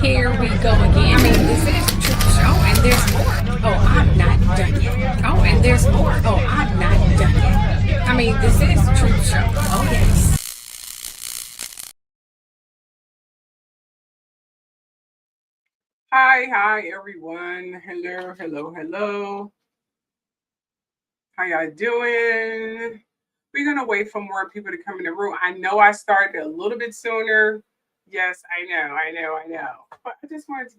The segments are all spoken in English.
Here we go again. I mean, this is the truth show, and there's more. Oh, I'm not done yet. Oh, and there's more. Oh, I'm not done yet. I mean, this is the truth show. Oh, yes. Hi, everyone. Hello. How y'all doing? We're gonna wait for more people to come in the room. I know I started a little bit sooner. Yes, I know. But I just wanted to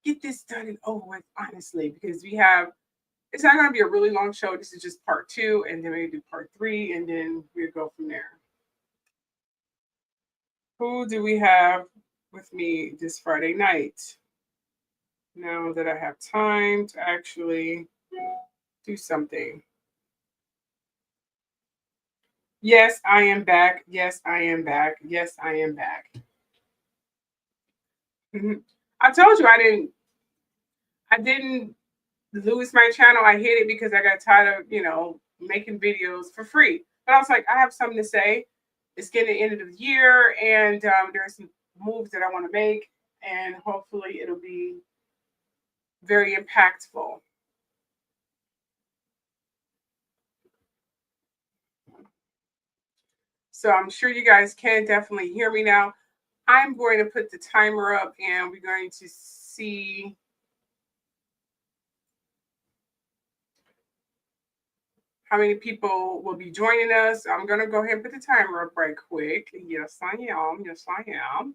get this done and over with, honestly, because it's not gonna be a really long show. This is just part two, and then we do part three, and then we'll go from there. Who do we have with me this Friday night? Now that I have time to actually do something. Yes, I am back. Mhm. I told you I didn't lose my channel. I hid it because I got tired of, making videos for free. But I was like, I have something to say. It's getting the end of the year, and there's some moves that I want to make, and hopefully it'll be very impactful. So I'm sure you guys can definitely hear me now. I'm going to put the timer up, and we're going to see how many people will be joining us. I'm going to go ahead and put the timer up right quick. Yes, I am.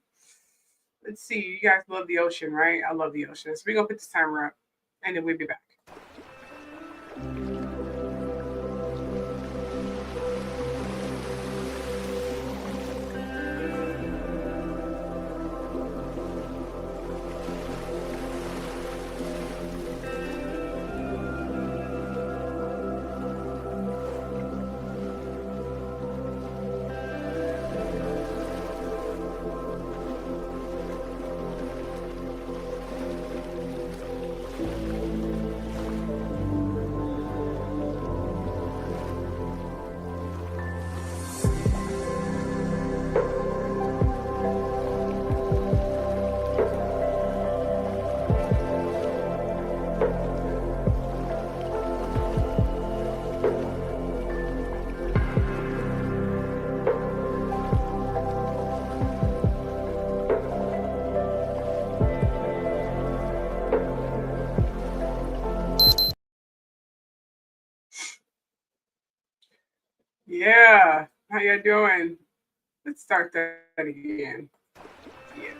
Let's see. You guys love the ocean, right? I love the ocean. So we're going to put the timer up, and then we'll be back. Yeah, how you doing? Let's start that again. Yeah.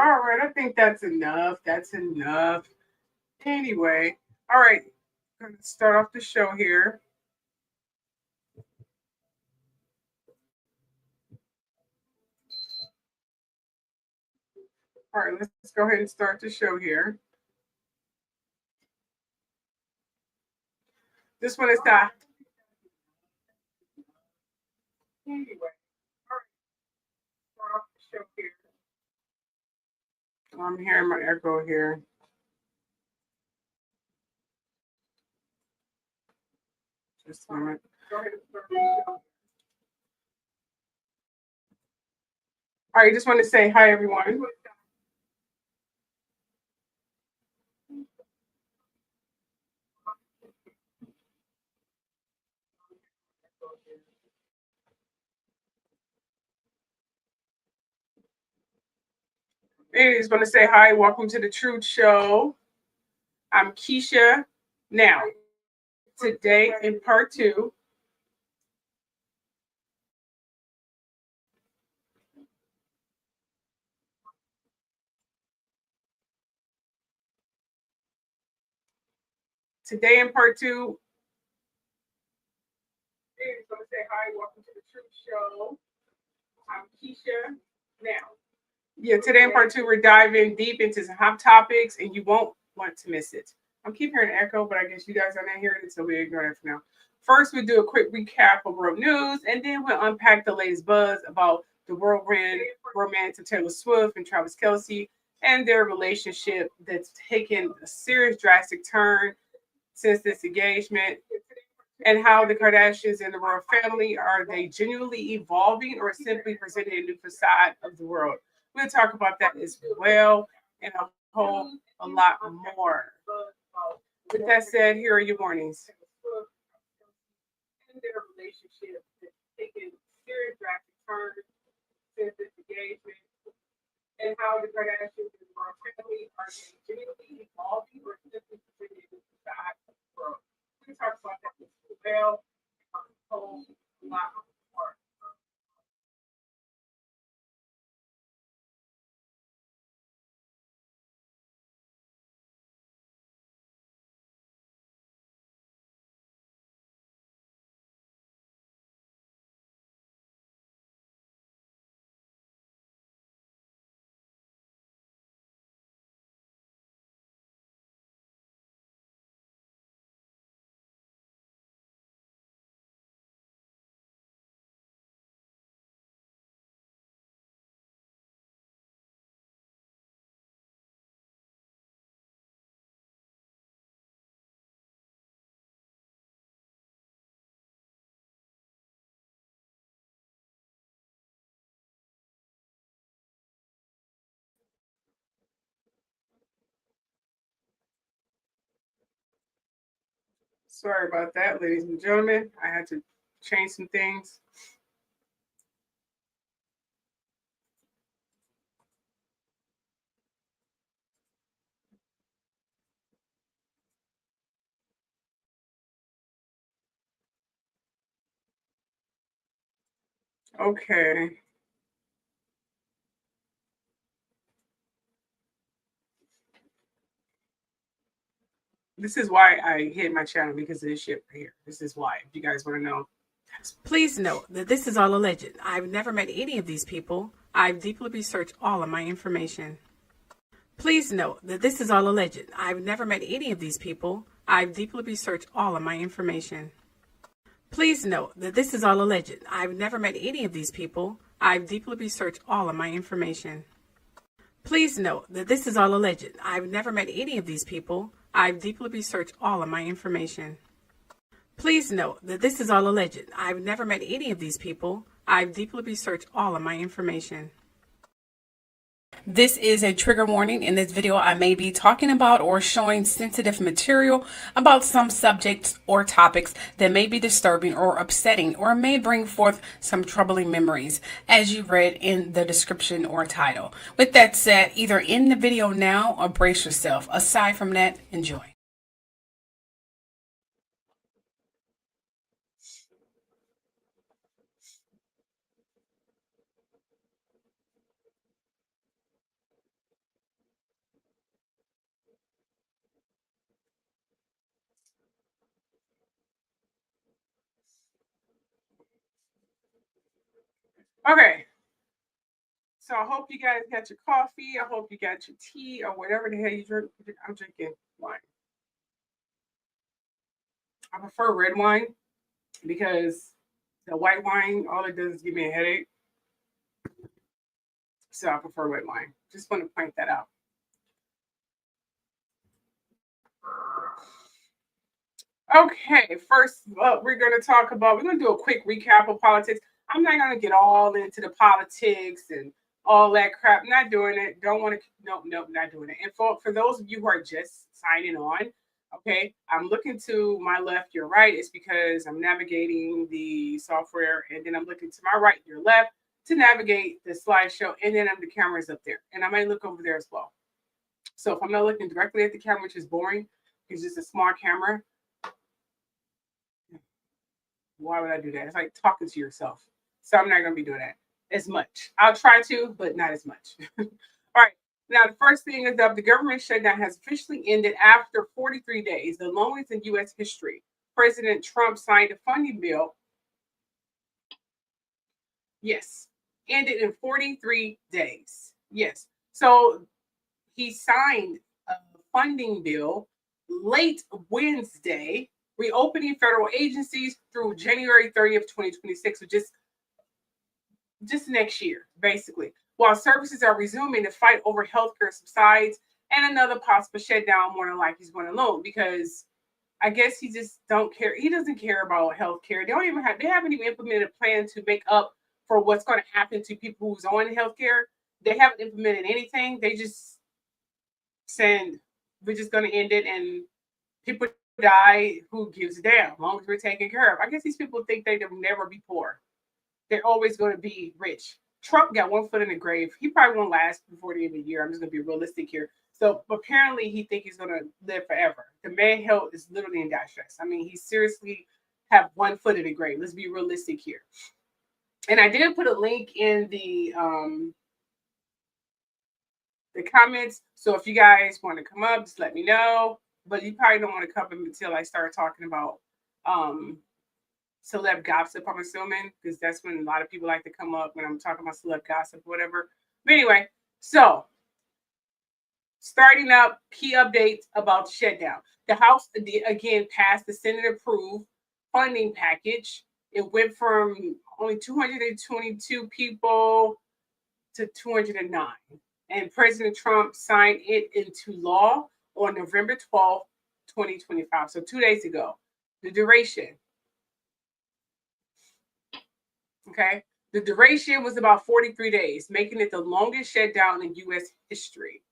All right, I think that's enough. That's enough. Anyway, all right, going to start off the show here. All right, let's go ahead and start the show here. This one is not. Anyway, all right, start off the show here. I'm hearing my echo here. Just a moment. Go ahead and start the show. All right, just want to say hi, everyone. Anyways, want to say hi. Welcome to the Truth Show. I'm Keisha. Now, today in part 2. Today in part 2. Anyways, want to say hi. Welcome to the Truth Show. I'm Keisha. Now, yeah, today in part 2, we're diving deep into some hot topics, and you won't want to miss it. I'm keep hearing echo, but I guess you guys are not hearing it, so we ignore it for now. First, we'll do a quick recap of world news, and then we'll unpack the latest buzz about the whirlwind romance of Taylor Swift and Travis Kelce and their relationship that's taken a serious drastic turn since this engagement, and how the Kardashians and the royal family, are they genuinely evolving or simply presenting a new facade of the world? We'll talk about that as well and a whole a lot more. With that said, here are your warnings. And their relationship has taken serious drastic turns since this engagement, and how the Kardashians and the royal family, are they genuinely evolving or simply presenting a new facade of the world? We talk about that as well. A whole lot more. Sorry about that, ladies and gentlemen. I had to change some things. Okay. This is why I hit my channel, because of this shit right here. This is why, if you guys want to know. Please note that this is all alleged. I've never met any of these people. I've deeply researched all of my information. Please note that this is all alleged. I've never met any of these people. I've deeply researched all of my information. Please note that this is all alleged. I've never met any of these people. I've deeply researched all of my information. Please note that this is all alleged. I've never met any of these people. I've deeply researched all of my information. Please note that this is all alleged. I've never met any of these people. I've deeply researched all of my information. This is a trigger warning. In this video, I may be talking about or showing sensitive material about some subjects or topics that may be disturbing or upsetting or may bring forth some troubling memories, as you read in the description or title. With that said, either end the video now or brace yourself. Aside from that, enjoy. Okay. So I hope you guys got your coffee. I hope you got your tea or whatever the hell you drink. I'm drinking wine. I prefer red wine because the white wine, all it does is give me a headache. So I prefer red wine. Just want to point that out. Okay, first up, we're going to do a quick recap of politics. I'm not going to get all into the politics and all that crap. Not doing it. Don't want to, nope, not doing it. And for those of you who are just signing on, okay, I'm looking to my left, your right. It's because I'm navigating the software, and then I'm looking to my right, your left to navigate the slideshow, and then the camera's up there. And I might look over there as well. So if I'm not looking directly at the camera, which is boring, it's just a small camera. Why would I do that? It's like talking to yourself. So I'm not going to be doing that as much. I'll try to, but not as much. All right. Now, the first thing is that the government shutdown has officially ended after 43 days, the longest in U.S. history. President Trump signed a funding bill. Yes. Ended in 43 days. Yes. So he signed a funding bill late Wednesday, reopening federal agencies through January 30th, 2026, which is just next year, basically. While services are resuming, the fight over healthcare subsides, and another possible shutdown more than likely he's going alone, because I guess he just don't care. He doesn't care about healthcare. They haven't even implemented a plan to make up for what's going to happen to people who's on healthcare. They haven't implemented anything. They just saying we're just going to end it, and people die. Who gives a damn? As long as we're taken care of. I guess these people think they'll never be poor. They're always going to be rich. Trump got one foot in the grave. He probably won't last before the end of the year. I'm just going to be realistic here. So apparently he thinks he's going to live forever. The man's health is literally in distress. I mean, he seriously have one foot in the grave. Let's be realistic here. And I did put a link in the comments. So if you guys want to come up, just let me know. But you probably don't want to come up until I start talking about celeb gossip, I'm assuming, because that's when a lot of people like to come up when I'm talking about celeb gossip or whatever. But anyway, so starting up, key updates about the shutdown. The House, again, passed the Senate-approved funding package. It went from only 222 people to 209. And President Trump signed it into law on November 12th, 2025. So 2 days ago. The duration. Okay. The duration was about 43 days, making it the longest shutdown in U.S. history.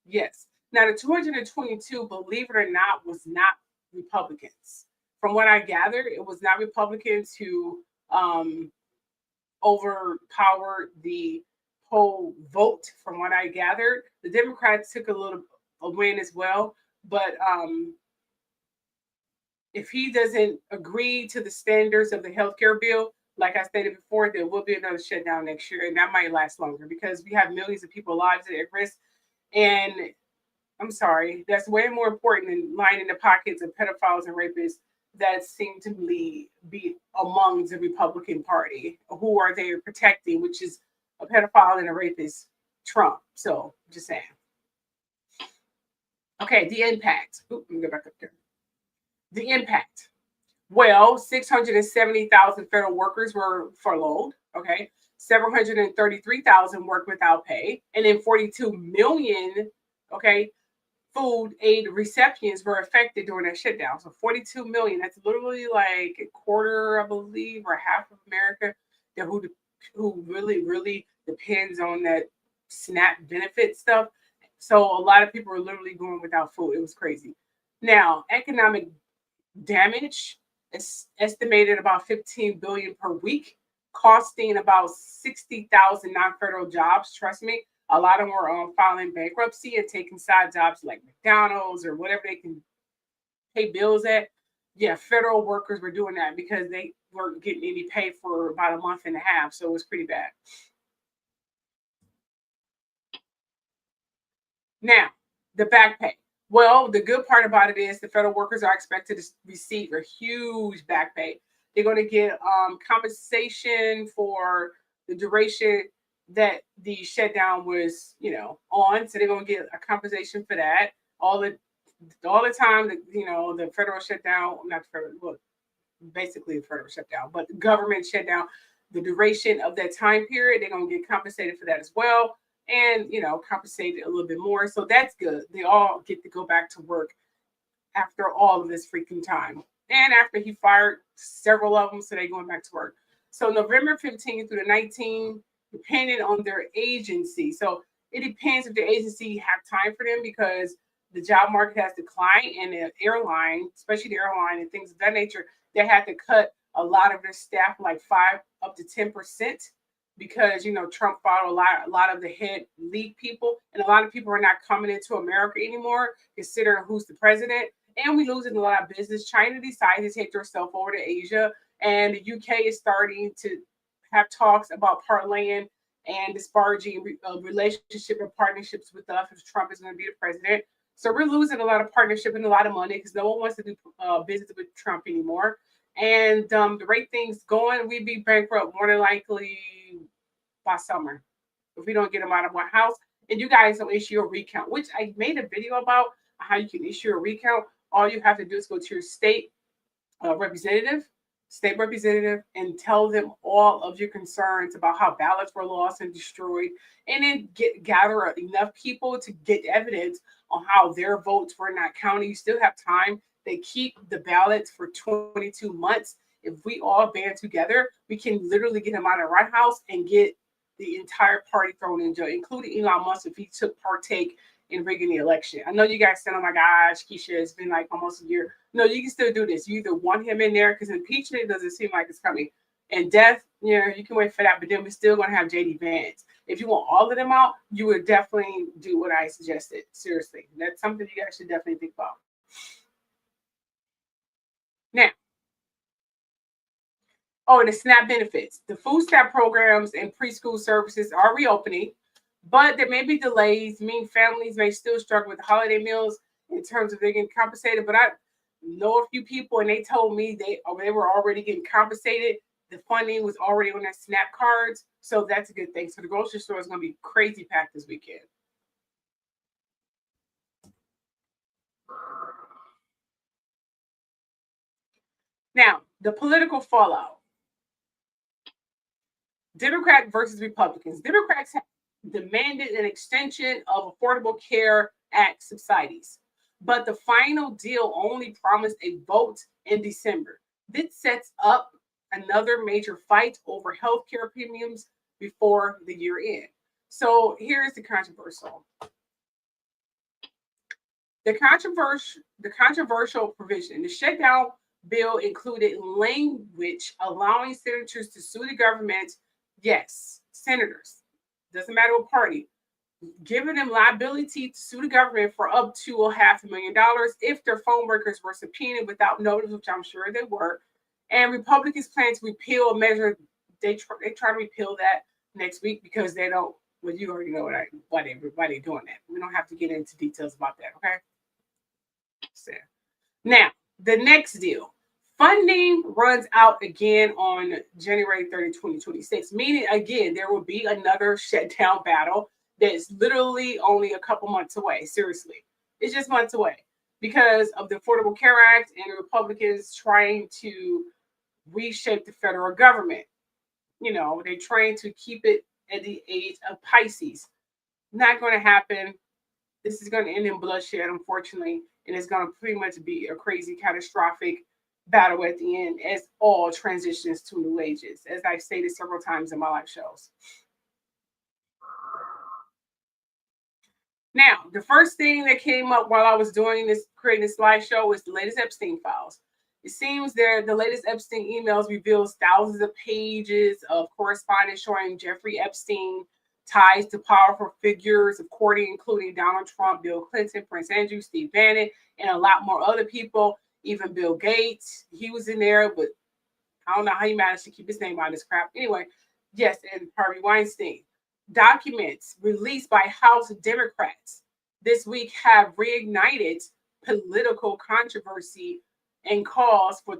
Yes. Now, the 222, believe it or not, was not Republicans. From what I gathered, it was not Republicans who overpowered the whole vote. From what I gathered, the Democrats took a win as well. But if he doesn't agree to the standards of the healthcare bill, like I stated before, there will be another shutdown next year, and that might last longer because we have millions of people's lives at risk. And I'm sorry, that's way more important than lining the pockets of pedophiles and rapists that seem to be among the Republican Party, who are they protecting, which is a pedophile and a rapist, Trump. So just saying. Okay, the impact. Let me go back up there. The impact. Well, 670,000 federal workers were furloughed. Okay, 733,000 worked without pay, and then 42 million, okay, food aid recipients were affected during that shutdown. So 42 million, that's literally like a quarter, I believe, or half of America who really, really depends on that SNAP benefit stuff. So a lot of people are literally going without food. It was crazy. Now, economic damage is estimated about 15 billion per week, costing about 60,000 non-federal jobs. Trust me, a lot of them were filing bankruptcy and taking side jobs like McDonald's or whatever they can pay bills at. Yeah, federal workers were doing that because they weren't getting any pay for about a month and a half. So it was pretty bad. Now, the back pay. Well, the good part about it is the federal workers are expected to receive a huge back pay. They're going to get compensation for the duration that the shutdown was, on. So they're going to get a compensation for that. All the time that the federal shutdown, not the federal, well, basically the federal shutdown, but government shutdown, the duration of that time period, they're going to get compensated for that as well. And compensated a little bit more. So that's good. They all get to go back to work after all of this freaking time. And after he fired several of them, so they're going back to work. So November 15th through the 19th, depending on their agency. So it depends if the agency have time for them, because the job market has declined, and the airline, especially the airline and things of that nature, they had to cut a lot of their staff, like 5 up to 10%. Because Trump fired a lot of the head league people, and a lot of people are not coming into America anymore, considering who's the president. And we're losing a lot of business. China decided to take herself over to Asia, and the UK is starting to have talks about parlaying and disparaging relationship and partnerships with us if Trump is going to be the president. So we're losing a lot of partnership and a lot of money because no one wants to do business with Trump anymore. And the rate things going, we'd be bankrupt more than likely by summer if we don't get them out of one house. And you guys don't issue a recount, which I made a video about how you can issue a recount. All you have to do is go to your state representative, and tell them all of your concerns about how ballots were lost and destroyed, and then gather enough people to get evidence on how their votes were not counted. You still have time. They keep the ballots for 22 months. If we all band together, we can literally get them out of the White House and get the entire party thrown in jail, including Elon Musk, if he took partake in rigging the election. I know you guys said, oh my gosh, Keisha, it's been like almost a year. No, you can still do this. You either want him in there, because impeachment doesn't seem like it's coming. And death, you can wait for that, but then we're still going to have JD Vance. If you want all of them out, you would definitely do what I suggested. Seriously, that's something you guys should definitely think about. Now, and the SNAP benefits. The food stamp programs and preschool services are reopening, but there may be delays, meaning families may still struggle with holiday meals in terms of they're getting compensated. But I know a few people, and they told me they were already getting compensated. The funding was already on their SNAP cards, so that's a good thing. So the grocery store is going to be crazy packed this weekend. Now, the political fallout. Democrat versus Republicans. Democrats have demanded an extension of Affordable Care Act subsidies, but the final deal only promised a vote in December. This sets up another major fight over healthcare premiums before the year end. So here's the controversial. The controversial provision. The shutdown bill included language allowing senators to sue the government. Yes, senators, doesn't matter what party, giving them liability to sue the government for up to $500,000 if their phone records were subpoenaed without notice, which I'm sure they were. And Republicans plan to repeal a measure. They try to repeal that next week because they don't. Well, you already know why they're doing that. We don't have to get into details about that, okay? So, now, the next deal. Funding runs out again on January 30, 2026, meaning, again, there will be another shutdown battle that's literally only a couple months away. Seriously, it's just months away because of the Affordable Care Act and the Republicans trying to reshape the federal government. They're trying to keep it at the age of Pisces. Not going to happen. This is going to end in bloodshed, unfortunately, and it's going to pretty much be a crazy, catastrophic battle at the end as all transitions to new ages, as I've stated several times in my live shows. Now, the first thing that came up while I was doing this, creating this slideshow, was the latest Epstein files. It seems the latest Epstein emails reveals thousands of pages of correspondence showing Jeffrey Epstein ties to powerful figures of courting, including Donald Trump, Bill Clinton, Prince Andrew, Steve Bannon, and a lot more other people. Even Bill Gates, he was in there, but I don't know how he managed to keep his name out of this crap. Anyway, yes, and Harvey Weinstein. Documents released by House Democrats this week have reignited political controversy and calls for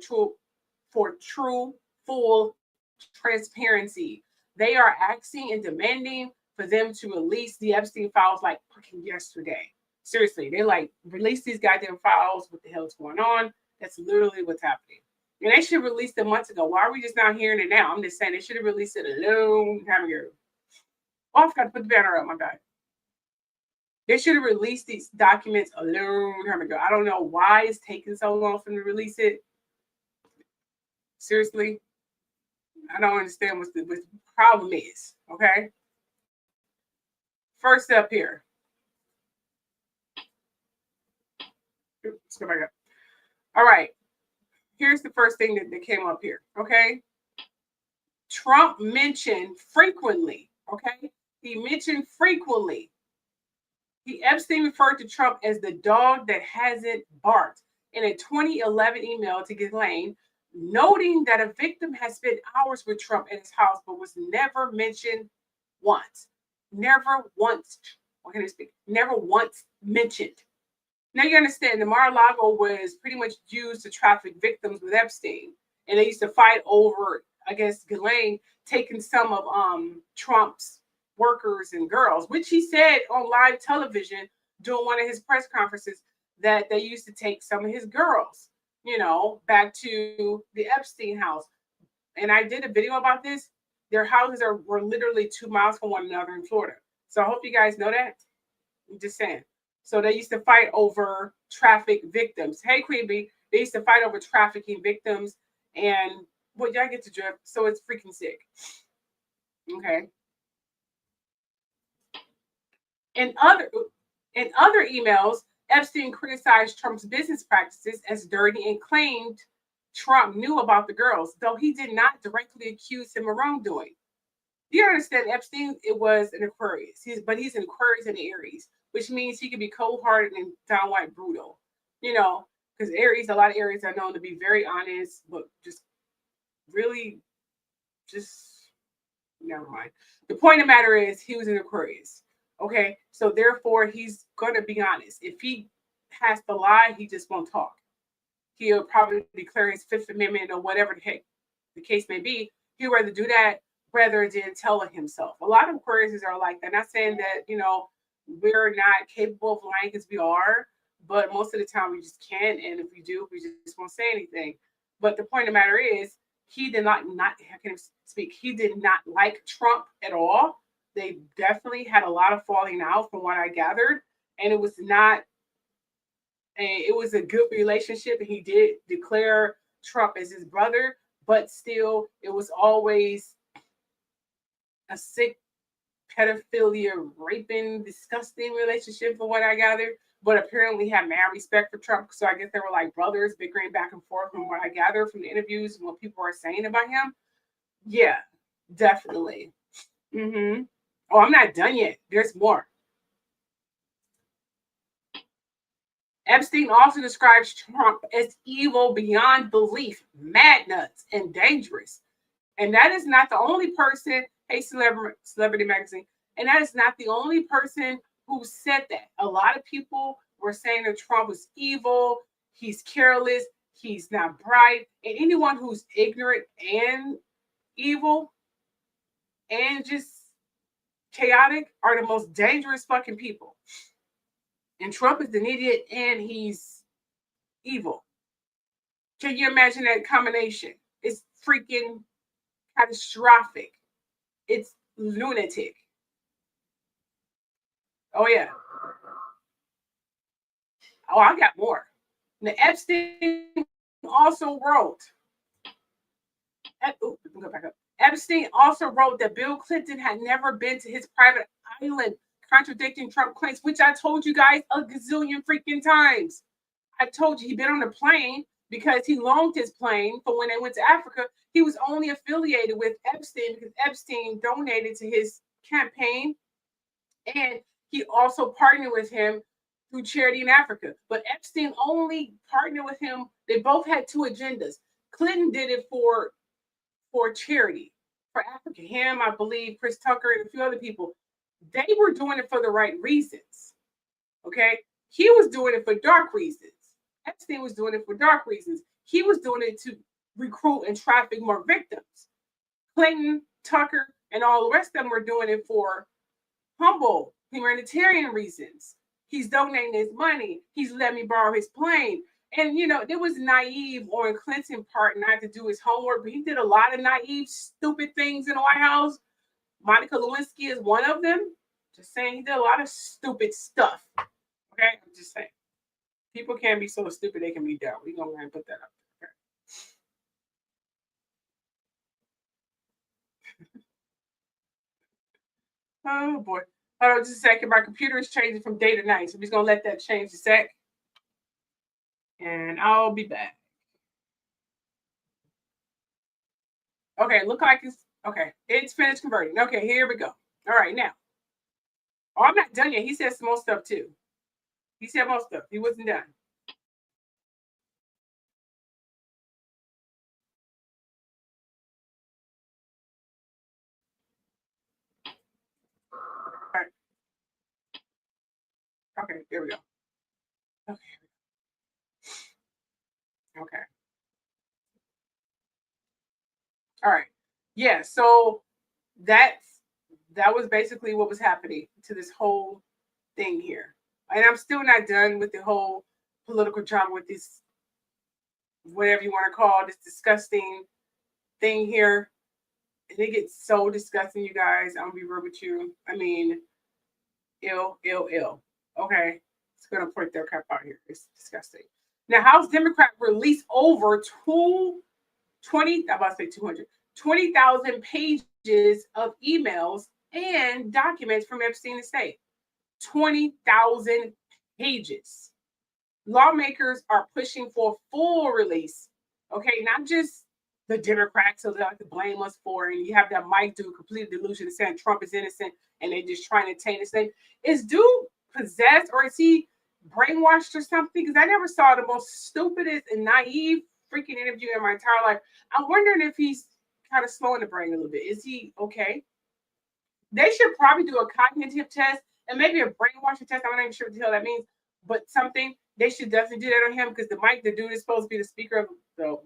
true, full transparency. They are asking and demanding for them to release the Epstein files like fucking yesterday. Seriously, they like release these goddamn files. What the hell is going on? That's literally what's happening. And they should have released it months ago. Why are we just not hearing it now? I'm just saying they should have released it a long time ago. Oh, I forgot to put the banner up, my bad. They should have released these documents a long time ago. I don't know why it's taking so long for them to release it. Seriously, I don't understand what the problem is, okay? First up here. Let's go back up. All right. Here's the first thing that came up here, okay? Trump mentioned frequently, okay? He mentioned frequently. Epstein referred to Trump as the dog that hasn't barked in a 2011 email to Ghislaine, noting that a victim has spent hours with Trump at his house but was never mentioned once. Never once. Okay, speak. Never once mentioned. Now you understand, the Mar-a-Lago was pretty much used to traffic victims with Epstein. And they used to fight over, I guess, Ghislaine taking some of Trump's workers and girls, which he said on live television during one of his press conferences that they used to take some of his girls, back to the Epstein house. And I did a video about this. Their houses were literally 2 miles from one another in Florida. So I hope you guys know that. I'm just saying. So they used to fight over traffic victims. Hey, Queen Bee, they used to fight over trafficking victims. And well, y'all get to drift. So it's freaking sick. Okay. In other emails, Epstein criticized Trump's business practices as dirty and claimed Trump knew about the girls, though he did not directly accuse him of wrongdoing. You understand, Epstein, it was an Aquarius. But he's an Aquarius and Aries, which means he can be cold-hearted and downright brutal. Because Aries, a lot of Aries are known to be very honest, but just really never mind. The point of the matter is he was an Aquarius. Okay, so therefore he's going to be honest. If he has to lie, he just won't talk. He'll probably declare his Fifth Amendment or whatever the case may be. He'd rather do that rather than tell it himself. A lot of Aquariuses are like that. Not saying that, we're not capable of lying because we are, but most of the time we just can't. And if we do, we just won't say anything. But the point of the matter is, he did not he did not like Trump at all. They definitely had a lot of falling out from what I gathered. And it was a good relationship. And he did declare Trump as his brother, but still it was always a sick pedophilia, raping, disgusting relationship from what I gathered. But apparently he had mad respect for Trump. So I guess they were like brothers bickering back and forth from what I gathered from the interviews and what people are saying about him. Yeah, definitely. Oh, I'm not done yet. There's more. Epstein also describes Trump as evil beyond belief, mad nuts, and dangerous. And that is not the only person, hey, Celebrity Magazine, and that is not the only person who said that. A lot of people were saying that Trump was evil, he's careless, he's not bright, and anyone who's ignorant and evil and just chaotic are the most dangerous fucking people. And Trump is an idiot and he's evil. Can you imagine that combination? It's freaking catastrophic. It's lunatic. Oh, yeah. Oh, I got more. Now, Epstein also wrote. Go back up. Epstein also wrote that Bill Clinton had never been to his private island contradicting Trump claims, which I told you guys a gazillion freaking times. I told you he'd been on a plane because he loaned his plane for when they went to Africa. He was only affiliated with Epstein because Epstein donated to his campaign, and he also partnered with him through charity in Africa. But Epstein only partnered with him. They both had two agendas. Clinton did it for charity for Africa. Him, I believe, Chris Tucker, and a few other people. They were doing it for the right reasons. Okay, he was doing it for dark reasons. Epstein was doing it for dark reasons. He was doing it to recruit and traffic more victims. Clinton, Tucker, and all the rest of them were doing it for humble humanitarian reasons. He's donating his money. He's letting me borrow his plane. And, it was naive on Clinton's part not to do his homework, but he did a lot of naive, stupid things in the White House. Monica Lewinsky is one of them. Just saying, he did a lot of stupid stuff. Okay? I'm just saying. People can't be so stupid they can be dumb. We're going to put that up there. Okay? Oh, boy. Hold on just a second. My computer is changing from day to night, so I'm just going to let that change a sec. And I'll be back. Okay, look like it's okay. It's finished converting. Okay, here we go. All right, now. Oh, I'm not done yet. He said some more stuff too. He said most stuff. He wasn't done. All right. Okay, there we go. Okay. Okay. All right. Yeah, so that was basically what was happening to this whole thing here. And I'm still not done with the whole political drama with this, whatever you want to call this disgusting thing here. And it gets so disgusting, you guys. I'm gonna be real with you. I mean, ill. Okay. It's gonna put their crap out here. It's disgusting. Now, House Democrat released over 20,000 pages of emails and documents from Epstein estate. 20,000 pages. Lawmakers are pushing for full release. Okay, not just the Democrats, so they have to blame us for it. And you have that Mike dude, complete delusion, saying Trump is innocent and they're just trying to taint his name. Is dude possessed or is he brainwashed or something? Because I never saw the most stupidest and naive freaking interview in my entire life. I'm wondering if he's kind of slowing the brain a little bit. Is he okay? They should probably do a cognitive test and maybe a brainwashing test. I'm not even sure what the hell that means, but something. They should definitely do that on him because the dude is supposed to be the speaker of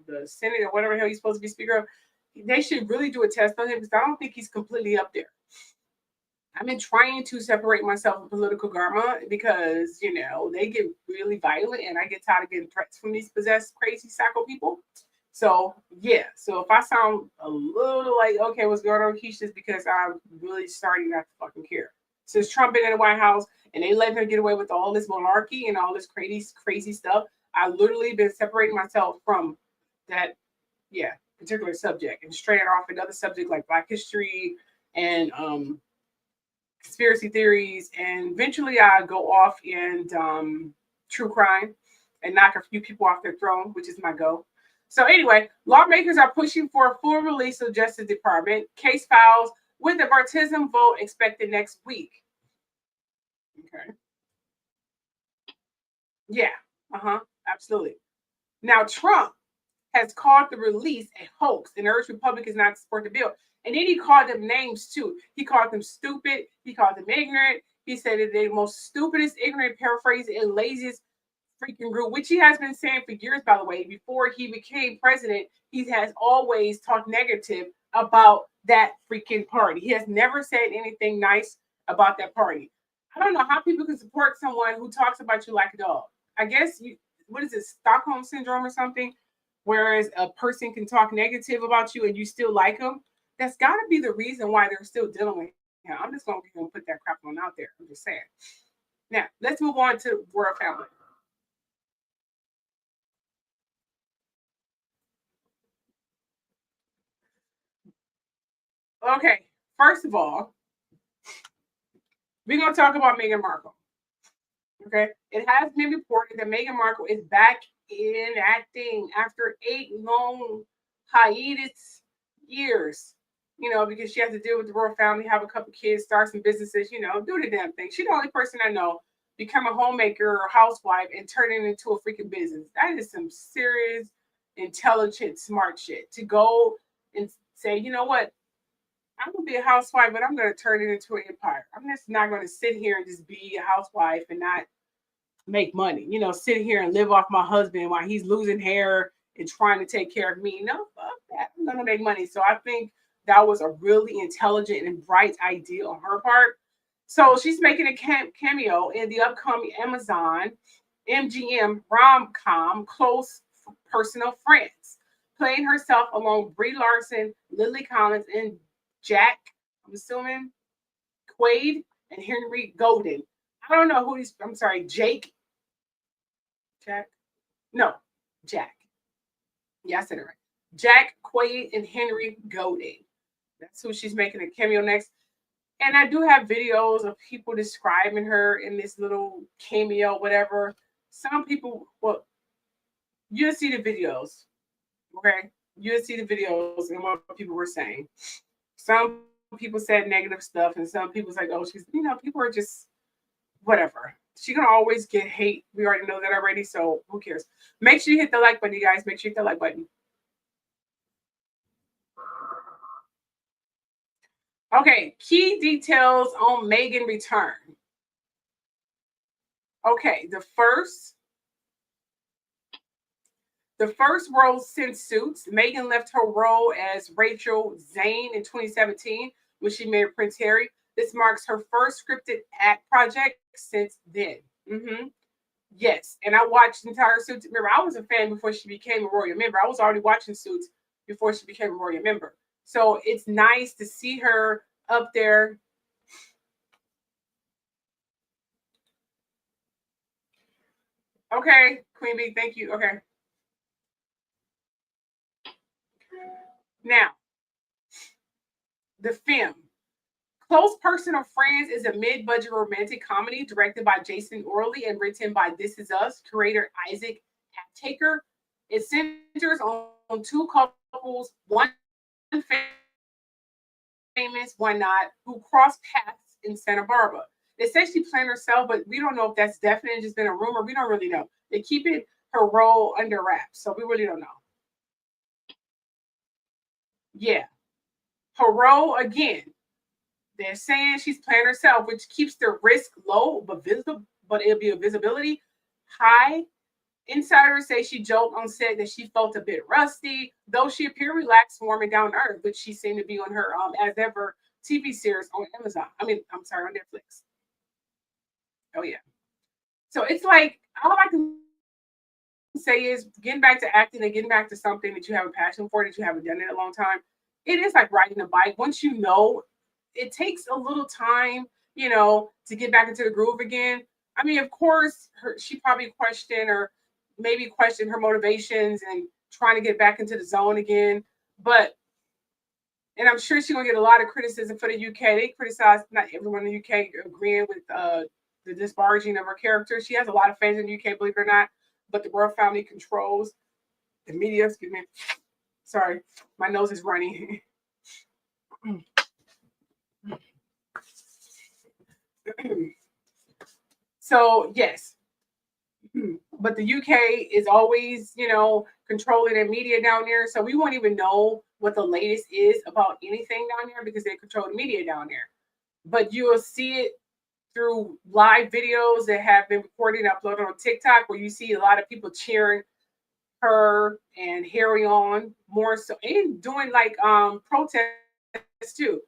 the Senate or whatever the hell he's supposed to be speaker of. They should really do a test on him because I don't think he's completely up there. I've been trying to separate myself from political karma because, they get really violent and I get tired of getting threats from these possessed, crazy, psycho people. So, yeah. So if I sound a little like, okay, what's going on, KISHA'S, because I'm really starting not to fucking care. Since Trump been in the White House and they let him get away with all this monarchy and all this crazy stuff, I literally been separating myself from that, particular subject and straying off another subject like Black history and conspiracy theories. And eventually I go off in true crime and knock a few people off their throne, which is my goal. So anyway, lawmakers are pushing for a full release of Justice Department case files with a partisan vote expected next week. Okay. Yeah. Absolutely. Now, Trump has called the release a hoax and urged Republicans not to support the bill. And then he called them names too. He called them stupid. He called them ignorant. He said that they're the most stupidest, ignorant, paraphrasing, and laziest freaking group, which he has been saying for years, by the way. Before he became president, he has always talked negative about that freaking party. He has never said anything nice about that party. I don't know how people can support someone who talks about you like a dog. I guess what is it, Stockholm syndrome or something? Whereas a person can talk negative about you and you still like them. That's got to be the reason why they're still dealing with him. I'm just going to put that crap on out there. I'm just saying. Now, let's move on to royal family. Okay, first of all, We're going to talk about Meghan Markle. Okay. It has been reported that Meghan Markle is back in acting after 8 long hiatus years. Because she has to deal with the royal family, have a couple kids, start some businesses, do the damn thing. She's the only person I know become a homemaker or housewife and turn it into a freaking business. That is some serious, intelligent, smart shit. To go and say, you know what? I'm gonna be a housewife, but I'm gonna turn it into an empire. I'm just not gonna sit here and just be a housewife and not make money. Sit here and live off my husband while he's losing hair and trying to take care of me. No, fuck that. I'm gonna make money. So I think that was a really intelligent and bright idea on her part. So she's making a cameo in the upcoming Amazon MGM rom-com Close Personal Friends, playing herself along Brie Larson, Lily Collins, and Jack, I'm assuming, Quaid, and Henry Golden. I don't know who these, I'm sorry, Jack? No, Jack. Yeah, I said it right. Jack, Quaid, and Henry Golden. That's who she's making a cameo next. And I do have videos of people describing her in this little cameo, whatever. Some people, well, you'll see the videos, okay? You'll see the videos and what people were saying. Some people said negative stuff, and some people like, oh, she's, people are just whatever. She's gonna always get hate. We already know that already, so who cares? Make sure you hit the like button, you guys. Make sure you hit the like button. Okay, key details on Meghan return. Okay, the first role since Suits, Meghan left her role as Rachel Zane in 2017 when she married Prince Harry. This marks her first scripted act project since then. Yes, and I watched the entire Suits. Remember, I was a fan before she became a royal member. I was already watching Suits before she became a royal member. So it's nice to see her up there. Okay, Queen Bee, thank you. Okay. Now, the film. Close Personal Friends is a mid-budget romantic comedy directed by Jason Orley and written by This Is Us creator Isaac Aptaker. It centers on two couples, one famous, one not, who cross paths in Santa Barbara. They say she planned herself, but we don't know if that's definite. It's just been a rumor. We don't really know. They keep it her role under wraps, so we really don't know. Yeah, her role again. They're saying she's playing herself, which keeps the risk low, but visible. But it'll be a visibility high. Insiders say she joked on set that she felt a bit rusty, though she appeared relaxed, warm, and down to earth, which she seemed to be on her as ever TV series on Amazon. I'm sorry, on Netflix. Oh yeah. So it's like all I can say is getting back to acting and getting back to something that you have a passion for that you haven't done in a long time. It is like riding a bike. Once you know, it takes a little time, to get back into the groove again. I mean, of course, she probably questioned or maybe questioned her motivations and trying to get back into the zone again. But, and I'm sure she's gonna get a lot of criticism for the UK. They criticize not everyone in the UK agreeing with the disparaging of her character. She has a lot of fans in the UK, believe it or not. But the royal family controls the media. Excuse me. Sorry, my nose is running. So yes, but the UK is always, controlling the media down there. So we won't even know what the latest is about anything down there because they control the media down there. But you will see it through live videos that have been recorded and uploaded on TikTok, where you see a lot of people cheering her and Harry on more so, and doing like protests too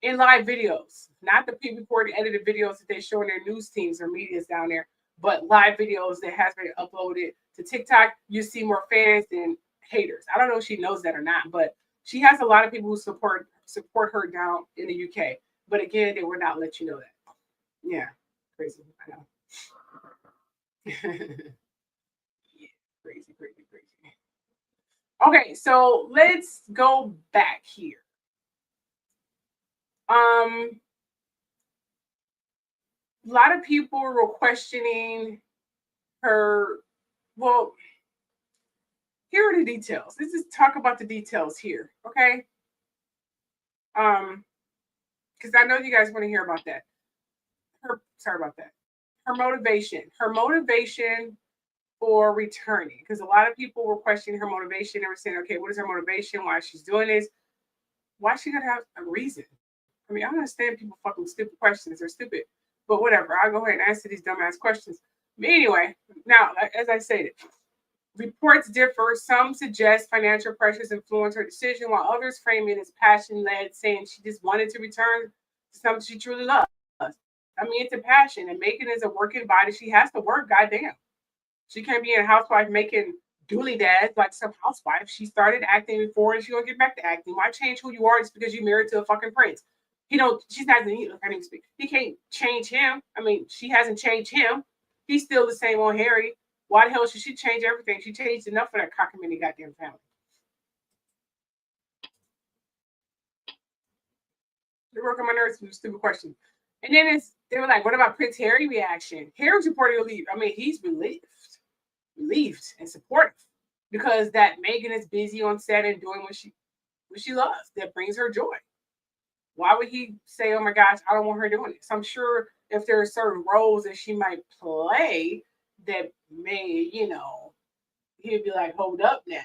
in live videos, not the pre-recorded edited videos that they show in their news teams or medias down there, but live videos that has been uploaded to TikTok. You see more fans than haters. I don't know if she knows that or not, but she has a lot of people who support her down in the UK. But again, they will not let you know that. Yeah, crazy. I know. Yeah, crazy, crazy, crazy. Okay, so let's go back here. Um, lot of people were questioning her. Well, here are the details. Let's just talk about the details here, okay? Because I know you guys want to hear about that. Sorry about that. Her motivation for returning, because a lot of people were questioning her motivation. They were saying, okay, what is her motivation? Why she's doing this? Why she gonna have a reason? I mean, I understand people fucking stupid questions. They're stupid, but whatever. I'll go ahead and answer these dumbass questions. But anyway, now, as I stated, reports differ. Some suggest financial pressures influence her decision, while others frame it as passion-led, saying she just wanted to return to something she truly loves. I mean, it's a passion, and Megan is a working body. She has to work, goddamn. She can't be a housewife making dooley dads like some housewife. She started acting before, and she's gonna get back to acting. Why change who you are just because you married to a fucking prince? She's not gonna I can't even speak. He can't change him. I mean, she hasn't changed him. He's still the same old Harry. Why the hell should she change everything? She changed enough for that cockamamie goddamn family. They're working my nerves with stupid questions. And then they were like, what about Prince Harry reaction? Harry's reporting relief. I mean, he's relieved and supportive because that Megan is busy on set and doing what she loves. That brings her joy. Why would he say, oh my gosh, I don't want her doing this? I'm sure if there are certain roles that she might play that may, he'd be like, hold up now.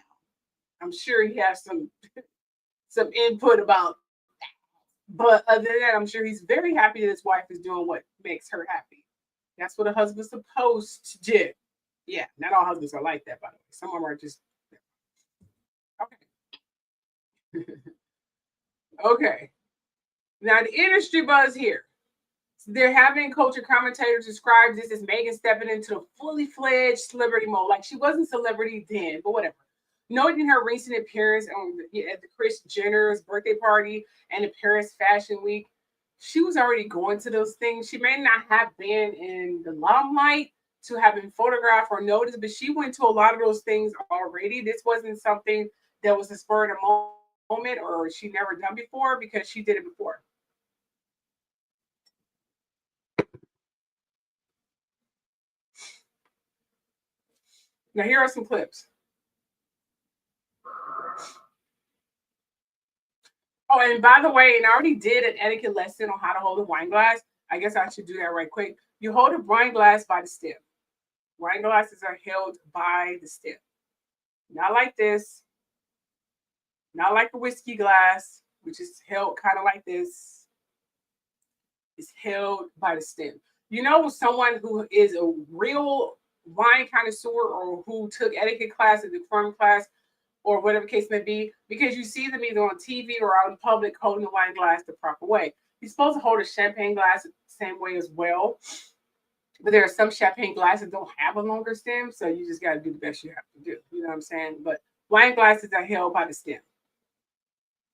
I'm sure he has some input about that. But other than that, I'm sure he's very happy that his wife is doing what makes her happy. That's what a husband's supposed to do. Yeah, not all husbands are like that, by the way. Some of them are just okay. Okay. Now the industry buzz here. They're having culture commentators describe this as Megan stepping into the fully fledged celebrity mode. Like she wasn't celebrity then, but whatever. Noting her recent appearance at the Kris Jenner's birthday party and the Paris Fashion Week, she was already going to those things. She may not have been in the limelight to have been photographed or noticed, but she went to a lot of those things already. This wasn't something that was a spur of the moment or she never done before because she did it before. Now here are some clips. Oh, and by the way, and I already did an etiquette lesson on how to hold a wine glass. I guess I should do that right quick. You hold a wine glass by the stem. Wine glasses are held by the stem. Not like this. Not like a whiskey glass, which is held kind of like this. It's held by the stem. You know, someone who is a real wine connoisseur or who took etiquette classes, the firm class, or whatever case may be, because you see them either on TV or out in public holding the wine glass the proper way. You're supposed to hold a champagne glass the same way as well. But there are some champagne glasses that don't have a longer stem, so you just got to do the best you have to do. You know what I'm saying? But wine glasses are held by the stem.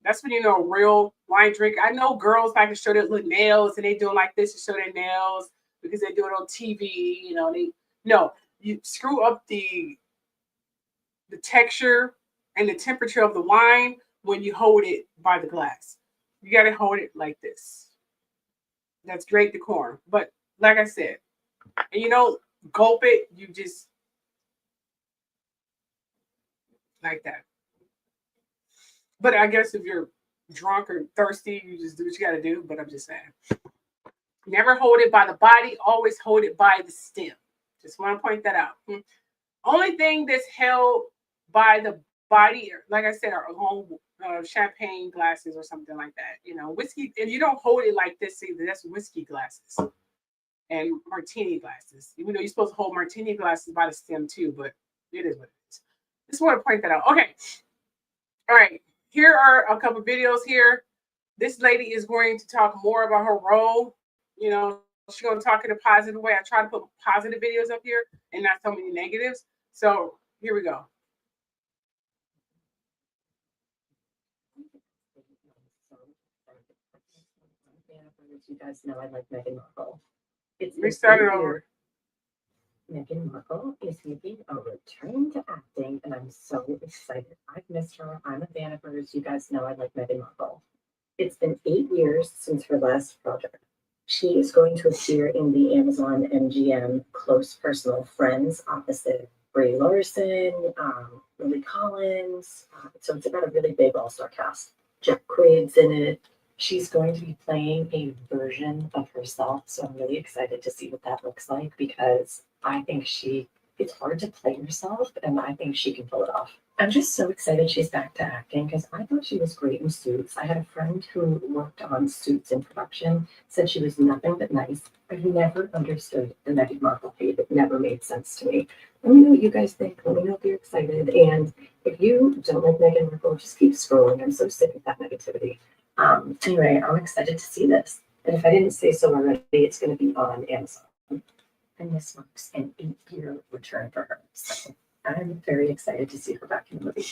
That's when you know a real wine drink. I know girls like to show their little nails and they do it like this to show their nails because they do it on TV. You screw up the texture and the temperature of the wine when you hold it by the glass. You got to hold it like this. That's great decorum. But like I said, and you don't gulp it, you just like that. But I guess if you're drunk or thirsty, you just do what you got to do. But I'm just saying. Never hold it by the body. Always hold it by the stem. Just want to point that out. Only thing that's held by the body, like I said, are long champagne glasses or something like that. Whiskey, and you don't hold it like this either. That's whiskey glasses and martini glasses. Even though you're supposed to hold martini glasses by the stem too, but it is what it is. Just want to point that out. Okay. All right. Here are a couple videos here. This lady is going to talk more about her role. She's going to talk in a positive way. I try to put positive videos up here and not so many negatives. So here we go. You guys know I like Meghan Markle. We started over. Meghan Markle is making a return to acting, and I'm so excited. I've missed her. I'm a fan of hers. You guys know I like Meghan Markle. It's been 8 years since her last project. She is going to appear in the Amazon MGM Close Personal Friends opposite Brie Larson, Lily Collins. So it's about a really big all-star cast. Jack Quaid's in it. She's going to be playing a version of herself. So I'm really excited to see what that looks like because I think it's hard to play herself and I think she can pull it off. I'm just so excited she's back to acting because I thought she was great in Suits. I had a friend who worked on Suits in production, said she was nothing but nice. I've never understood the Meghan Markle hate. It never made sense to me. Let me know what you guys think. Let me know if you're excited. And if you don't like Meghan Markle, just keep scrolling. I'm so sick of that negativity. Anyway, I'm excited to see this. And if I didn't say so already, it's going to be on Amazon. And this marks an 8-year return for her. So I'm very excited to see her back in the movie.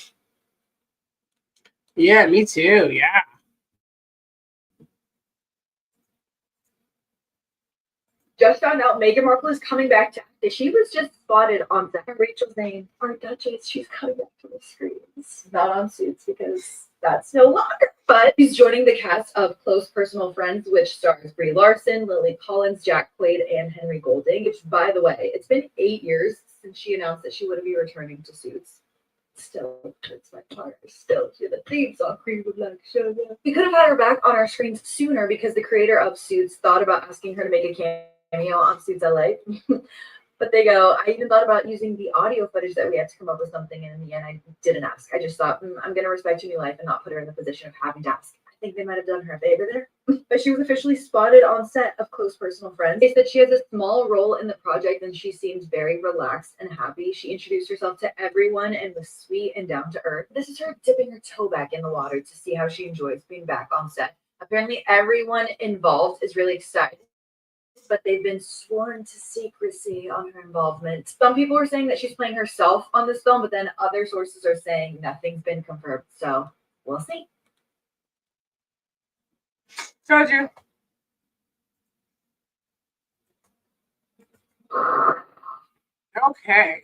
Yeah, me too. Yeah. Just found out Meghan Markle is coming back to acting. She was just spotted on Rachel's name. Our Duchess, she's coming back to the screens. Not on Suits because that's no longer. But she's joining the cast of Close Personal Friends, which stars Brie Larson, Lily Collins, Jack Quaid, and Henry Golding. Which, by the way, it's been 8 years since she announced that she would be returning to Suits. Still hurts my heart. Still hear the theme song. We would like sugar. We could have had her back on our screens sooner because the creator of Suits thought about asking her to make a cameo on Suits LA. But they go, I even thought about using the audio footage that we had to come up with something, and in the end, I didn't ask. I just thought, I'm going to respect your new life and not put her in the position of having to ask. I think they might have done her a favor there. But she was officially spotted on set of Close Personal Friends. They said she has a small role in the project, and she seems very relaxed and happy. She introduced herself to everyone and was sweet and down to earth. This is her dipping her toe back in the water to see how she enjoys being back on set. Apparently, everyone involved is really excited, but they've been sworn to secrecy on her involvement. Some people are saying that she's playing herself on this film, but then other sources are saying nothing's been confirmed. So we'll see. Told you. Okay.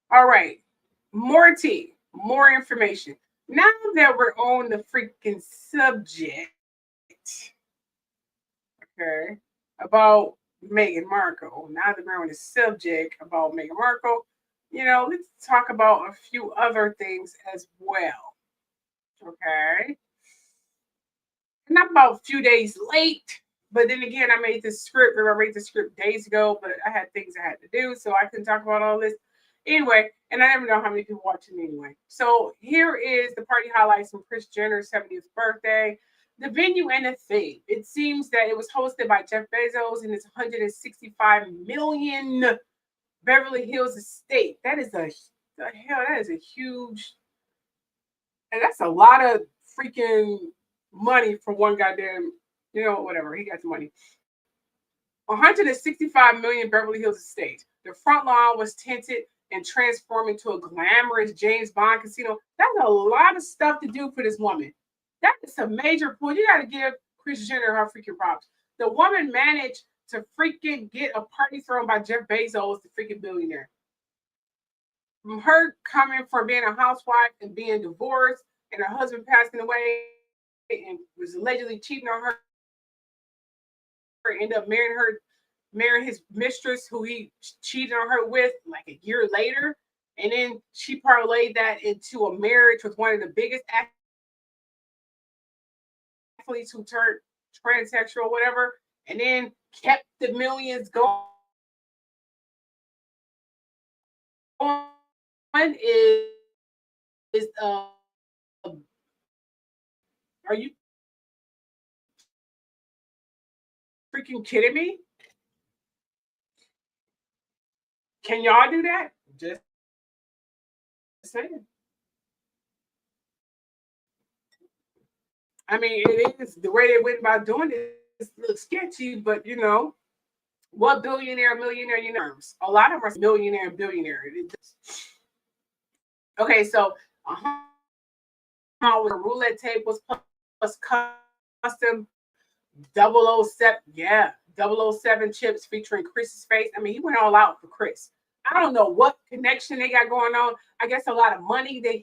All right. More tea, more information. Now that we're on the freaking subject, okay, about Meghan Markle. Now that we're on the subject about Meghan Markle, let's talk about a few other things as well. Okay. Not about a few days late, but then again, I made this script. I made the script days ago, but I had things I had to do, so I couldn't talk about all this. Anyway, and I never know how many people watching anyway. So here is the party highlights from Kris Jenner's 70th birthday. The venue and the theme. It seems that it was hosted by Jeff Bezos and his 165 million Beverly Hills estate. That is that is a huge, and that's a lot of freaking money for one goddamn, whatever. He got the money. 165 million Beverly Hills estate. The front lawn was tinted and transformed into a glamorous James Bond casino. That's a lot of stuff to do for this woman. That is a major point. You got to give Kris Jenner her freaking props. The woman managed to freaking get a party thrown by Jeff Bezos, the freaking billionaire. From her coming from being a housewife and being divorced and her husband passing away and was allegedly cheating on her, ended up marrying his mistress who he cheated on her with like a year later. And then she parlayed that into a marriage with one of the biggest athletes who turned transsexual or whatever, and then kept the millions going. One is are you freaking kidding me? Can y'all do that? Just saying. I mean, it is the way they went about doing it. It looks sketchy, but what millionaire, a lot of us millionaire and billionaire. Okay, so roulette tables plus custom 007, 007 chips featuring Chris's face. I mean, he went all out for Kris. I don't know what connection they got going on. I guess a lot of money that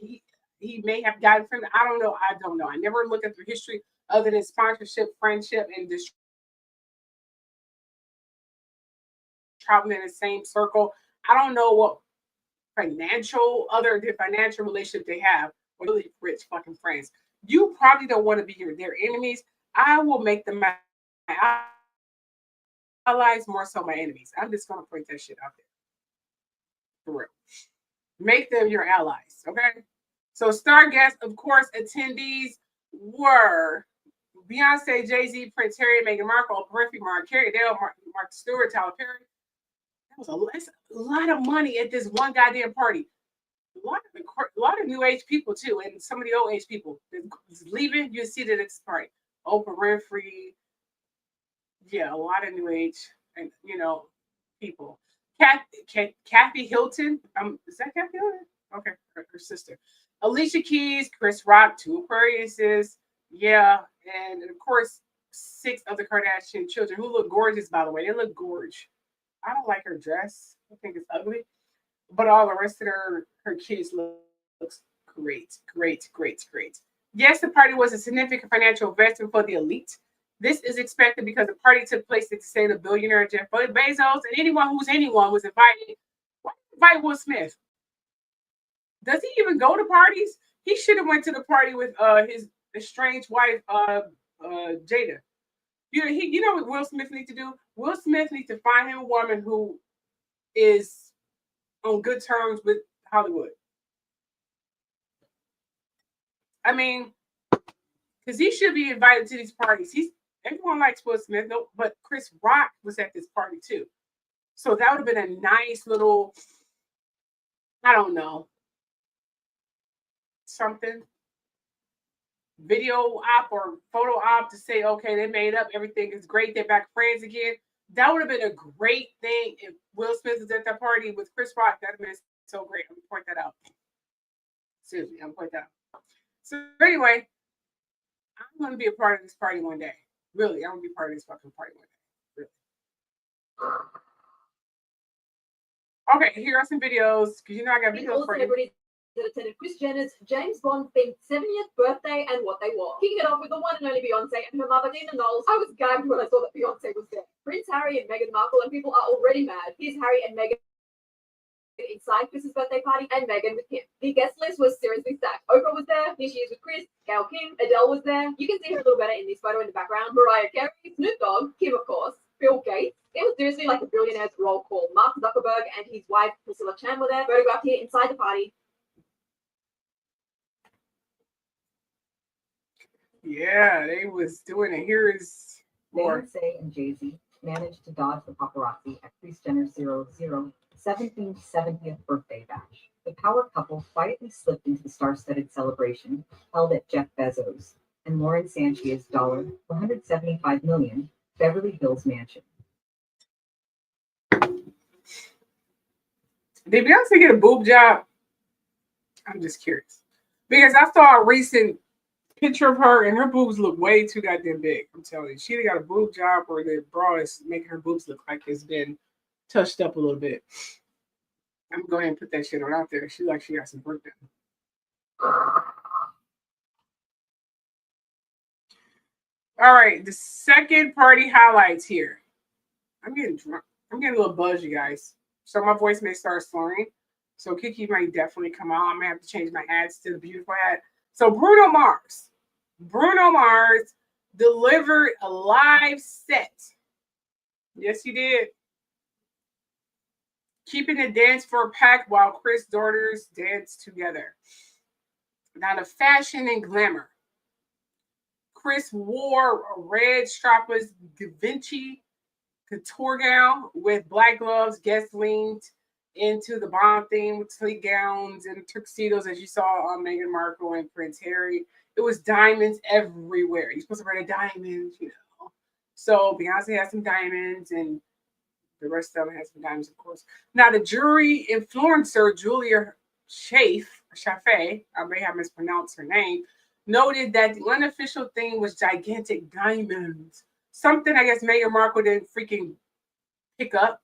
he may have gotten from. I don't know. I don't know. I never looked at the history other than sponsorship, friendship, and just traveling in the same circle. I don't know what financial relationship they have with really rich fucking friends. You probably don't want to be their enemies. I will make them my allies more so my enemies. I'm just gonna point that shit out there. For real. Make them your allies, okay? So star guests, of course, attendees were Beyonce, Jay-Z, Prince Harry, Meghan Markle, Griffey, Mariah Carey, Dale, Mark Stewart, Tyler Perry. That's a lot of money at this one goddamn party. A lot of new age people too, and some of the old age people leaving. You see that it's party. Oprah Winfrey, yeah, a lot of new age and people. Kathy Hilton, is that Kathy Hilton? Okay, her sister. Alicia Keys, Chris Rock, two Aquariuses, yeah, and of course 6 of the Kardashian children who look gorgeous. By the way, they look gorgeous. I don't like her dress. I think it's ugly. But all the rest of her kids looks great. Yes, the party was a significant financial investment for the elite. This is expected because the party took place at, say, the billionaire Jeff Bezos and anyone was invited. Why invite Will Smith? Does he even go to parties? He should have went to the party with his estranged wife, Jada. You know what Will Smith needs to do? Will Smith needs to find him a woman who is on good terms with Hollywood. I mean, because he should be invited to these parties. Everyone likes Will Smith, no, but Chris Rock was at this party too. So that would have been a nice little, I don't know, something. Video op or photo op to say, okay, they made up, everything is great, they're back friends again. That would have been a great thing if Will Smith was at that party with Chris Rock. That would have been so great. I'm gonna point that out. Seriously, I'm gonna point that out. So anyway, I'm gonna be a part of this party one day. Really, I'm gonna be part of this fucking party one day. Really. Okay, here are some videos because I got videos for you. That attended Kris Jenner's James Bond themed 70th birthday and what they wore. Kicking it off with the one and only Beyonce and her mother Dina Knowles. I was gagged when I saw that Beyonce was there. Prince Harry and Meghan Markle, and people are already mad. Here's Harry and Meghan inside Chris's birthday party and Meghan with Kim. The guest list was seriously stacked. Oprah was there, here she is with Kris, Gayle King, Adele was there. You can see her a little better in this photo in the background. Mariah Carey, Snoop Dogg, Kim of course, Bill Gates. It was seriously like a billionaire's roll call. Mark Zuckerberg and his wife Priscilla Chan were there, photographed here inside the party. Yeah, they was doing it. Here is more. Beyonce and Jay-Z managed to dodge the paparazzi at Kris Jenner's 17th birthday bash. The power couple quietly slipped into the star-studded celebration held at Jeff Bezos and Lauren Sanchez's $175 million Beverly Hills mansion. Did Beyonce get a boob job? I'm just curious. Because I saw a recent picture of her and her boobs look way too goddamn big. I'm telling you. She either got a boob job or the bra is making her boobs look like it's been touched up a little bit. I'm going to go ahead and put that shit on out there. She got some work done. All right, the second party highlights here. I'm getting drunk. I'm getting a little buzzed, you guys. So my voice may start slurring. So Kiki might definitely come out. I may have to change my ads to the beautiful ad. So Bruno Mars delivered a live set. Yes, he did. Keeping the dance floor packed while Kris' daughters danced together. Now the fashion and glamour. Kris wore a red strapless Da Vinci couture gown with black gloves. Guests leaned into the Bond theme with sleek gowns and tuxedos, as you saw on Meghan Markle and Prince Harry. It was diamonds everywhere. You're supposed to wear the diamonds, So Beyonce has some diamonds, and the rest of them has some diamonds, of course. Now, the jury influencer, Julia Schaffe, I may have mispronounced her name, noted that the unofficial theme was gigantic diamonds. Something I guess Meghan Markle didn't freaking pick up.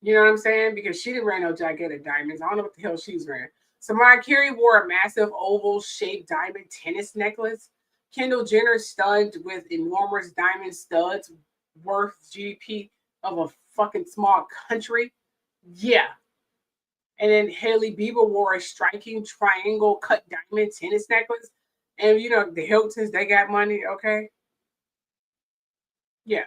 You know what I'm saying? Because she didn't wear no gigantic diamonds. I don't know what the hell she's wearing. So Mariah Carey wore a massive oval-shaped diamond tennis necklace. Kendall Jenner stunned with enormous diamond studs worth GDP of a fucking small country. Yeah. And then Hailey Bieber wore a striking triangle cut diamond tennis necklace. And you know, the Hiltons, they got money, okay? Yeah.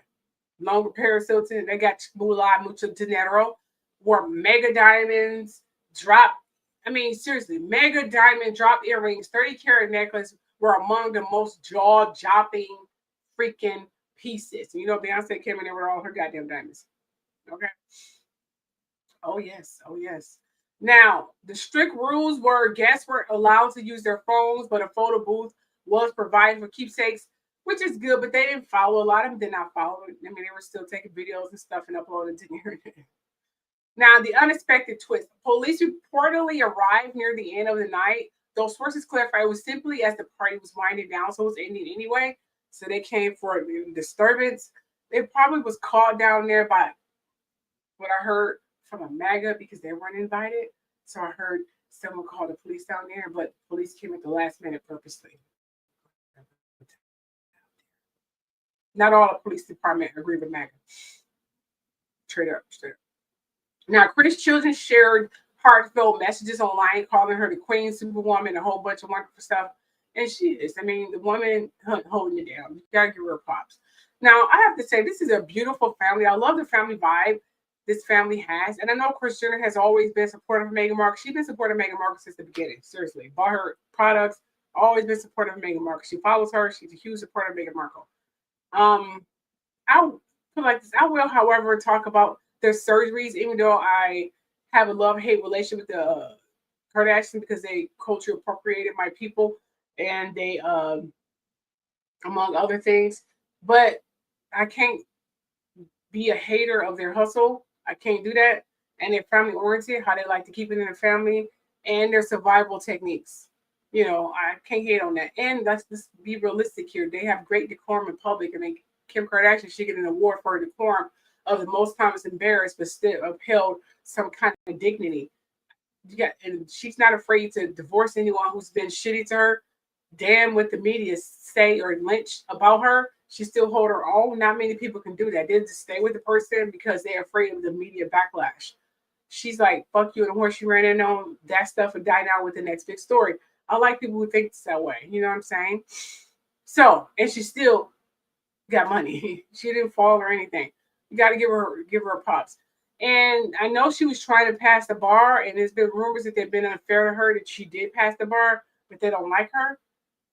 Longer Paris Hilton, they got mucho dinero. Wore mega diamonds, seriously, mega diamond drop earrings, 30 karat necklace were among the most jaw-dropping freaking pieces. You know, Beyonce came in there with all her goddamn diamonds. Okay. Oh, yes. Oh, yes. Now, the strict rules were guests weren't allowed to use their phones, but a photo booth was provided for keepsakes, which is good, but they didn't follow. A lot of them did not follow. I mean, they were still taking videos and stuff and uploading to the internet. Now, the unexpected twist. Police reportedly arrived near the end of the night. Those sources clarify it was simply as the party was winding down, so it was ending anyway. So they came for a disturbance. It probably was called down there by what I heard from a MAGA because they weren't invited. So I heard someone called the police down there, but police came at the last minute purposely. Not all the police department agree with MAGA. Straight up. Now, Kris Children shared heartfelt messages online calling her the queen, superwoman, a whole bunch of wonderful stuff. And she is. I mean, the woman holding it down. You gotta give her props. Now, I have to say, this is a beautiful family. I love the family vibe this family has. And I know Kris Jenner has always been supportive of Meghan Markle. She's been supportive of Meghan Markle since the beginning. Seriously. Bought her products. Always been supportive of Meghan Markle. She follows her. She's a huge supporter of Meghan Markle. I feel like this. I will, however, talk about their surgeries, even though I have a love-hate relationship with the Kardashians because they culture appropriated my people and they, among other things. But I can't be a hater of their hustle. I can't do that. And they're family oriented, how they like to keep it in the family, and their survival techniques. You know, I can't hate on that. And let's be realistic here. They have great decorum in public. I mean, Kim Kardashian should get an award for her decorum of the most times embarrassed, but still upheld some kind of dignity. And she's not afraid to divorce anyone who's been shitty to her. Damn what the media say or lynch about her. She still hold her own. Not many people can do that. They just stay with the person because they're afraid of the media backlash. She's like, fuck you, and the horse you ran in on, that stuff would die down with the next big story. I like people who think that way. You know what I'm saying? So, and she still got money. She didn't fall or anything. You got to give her props. And I know she was trying to pass the bar, and there's been rumors that they've been unfair to her that she did pass the bar, but they don't like her.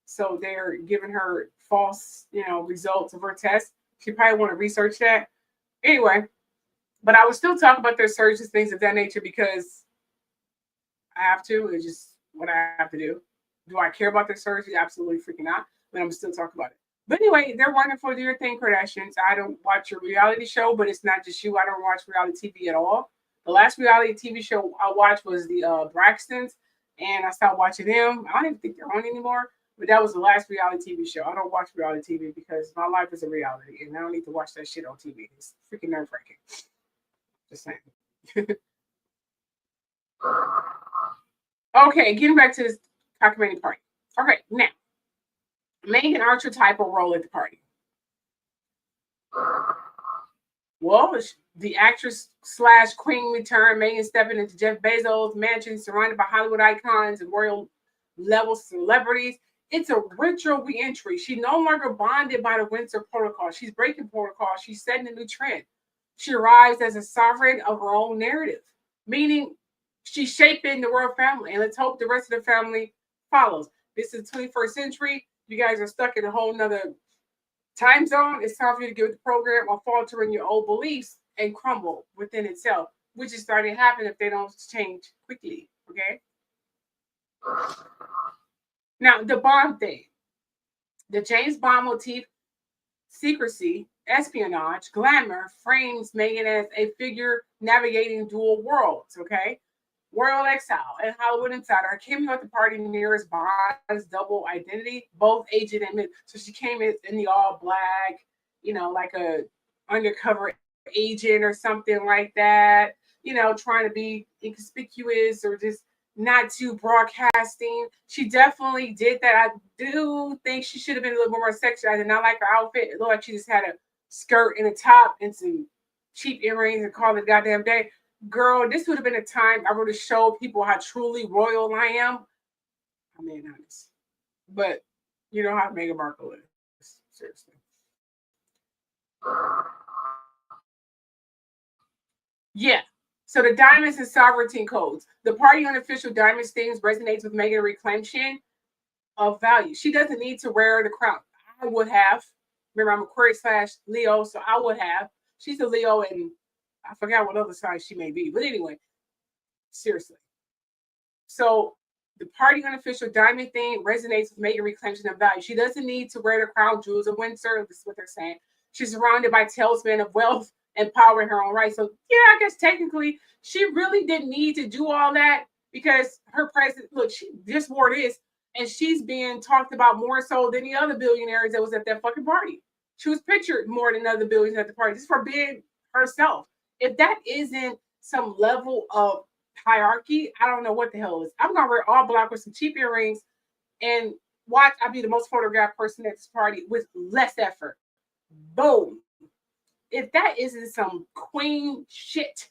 So they're giving her false, results of her test. She probably want to research that. Anyway, but I would still talk about their surgeries, things of that nature, because I have to. It's just what I have to do. Do I care about their surgery? Absolutely freaking not. But I'm still talking about it. But anyway, they're wonderful. Do your thing, Kardashians. I don't watch your reality show, but it's not just you. I don't watch reality TV at all. The last reality TV show I watched was the Braxtons, and I stopped watching them. I don't even think they're on anymore. But that was the last reality TV show. I don't watch reality TV because my life is a reality, and I don't need to watch that shit on TV. It's freaking nerve-wracking. Just saying. Okay, getting back to this cockamamie party. Okay, now, Meghan Archer type of role at the party. Well, the actress / queen returned. Meghan stepping into Jeff Bezos' mansion, surrounded by Hollywood icons and royal level celebrities. It's a ritual re-entry. She's no longer bonded by the Windsor Protocol. She's breaking protocol. She's setting a new trend. She arrives as a sovereign of her own narrative, meaning she's shaping the royal family. And let's hope the rest of the family follows. This is the 21st century. You guys are stuck in a whole nother time zone. It's time for you to get with the program or falter in your old beliefs and crumble within itself, which is starting to happen if they don't change quickly. Okay. Now, the Bond thing, the James Bond motif, secrecy, espionage, glamour frames Meghan as a figure navigating dual worlds, okay? Royal exile and Hollywood insider came here at the party nearest Bond's double identity, both agent and mid. So she came in the all black, like a undercover agent or something like that, trying to be inconspicuous or just not to broadcasting. She definitely did that. I do think she should have been a little more sexual. I did not like her outfit. It looked like she just had a skirt and a top and some cheap earrings and called it a goddamn day. Girl, this would have been a time I would have showed people how truly royal I am. I'm being honest. But you know how Meghan Markle is. Seriously. Yeah. So the diamonds and sovereignty codes. The party unofficial diamond things resonates with Meghan reclamation of value. She doesn't need to wear the crown. I would have. Remember, I'm Aquarius/Leo, so I would have. She's a Leo, and I forgot what other sign she may be. But anyway, seriously. So the party unofficial diamond thing resonates with Meghan reclamation of value. She doesn't need to wear the crown jewels of Windsor. This is what they're saying. She's surrounded by talisman of wealth and power in her own right. So yeah, I guess technically she really didn't need to do all that because her president, look, she just wore this and she's being talked about more so than the other billionaires that was at that fucking party. She was pictured more than other billionaires at the party just for being herself. If that isn't some level of hierarchy, I don't know what the hell is. I'm gonna wear all black with some cheap earrings and watch. I'll be the most photographed person at this party with less effort. Boom. If that isn't some queen shit,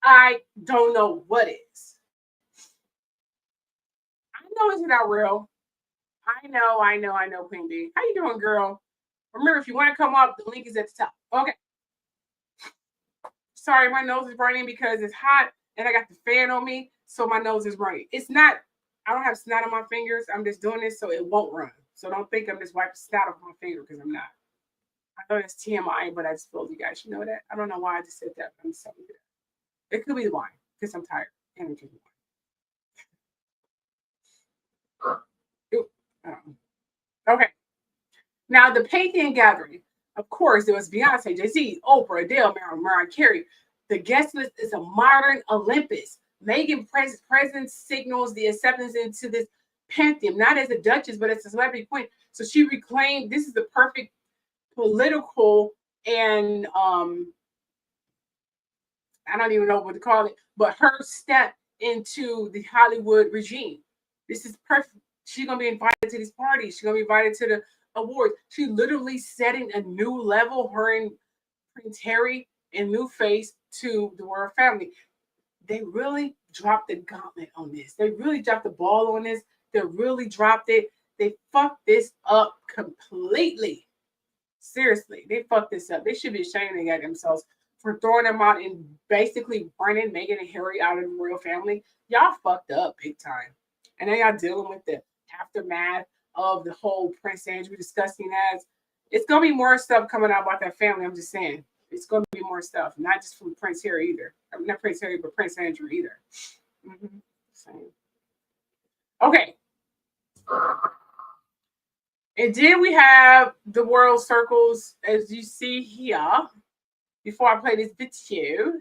I don't know what is. I know it's not real. I know, Queen B. How you doing, girl? Remember, if you want to come up, the link is at the top. Okay. Sorry, my nose is burning because it's hot and I got the fan on me, so my nose is running. It's not, I don't have snot on my fingers. I'm just doing this so it won't run. So don't think I'm just wiping snot off my finger because I'm not. I know it's TMI, but I just feel you guys should know that. I don't know why I just said that, but I'm just telling you that. It could be the wine because I'm tired. And I'm drinking wine. Okay. Now, the Pantheon gathering. Of course, there was Beyonce, Jay-Z, Oprah, Adele, Mariah Carey. The guest list is a modern Olympus. Meghan presence signals the acceptance into this pantheon, not as a duchess, but as a celebrity queen. So she reclaimed, this is the perfect political and I don't even know what to call it, but her step into the Hollywood regime. This is perfect. She's gonna be invited to these parties. She's gonna be invited to the awards. She's literally setting a new level. Her and Prince Harry and new face to the royal family. They really dropped the gauntlet on this. They really dropped the ball on this. They really dropped it. They fucked this up completely. Seriously, they fucked this up. They should be ashamed of themselves for throwing them out and basically running Meghan and Harry out of the royal family. Y'all fucked up big time. And then y'all dealing with the aftermath of the whole Prince Andrew discussing as. It's going to be more stuff coming out about that family. I'm just saying. It's going to be more stuff. Not just from Prince Harry either. I mean, not Prince Harry, but Prince Andrew either. Same. Okay. And then we have the world circles, as you see here. Before I play this video,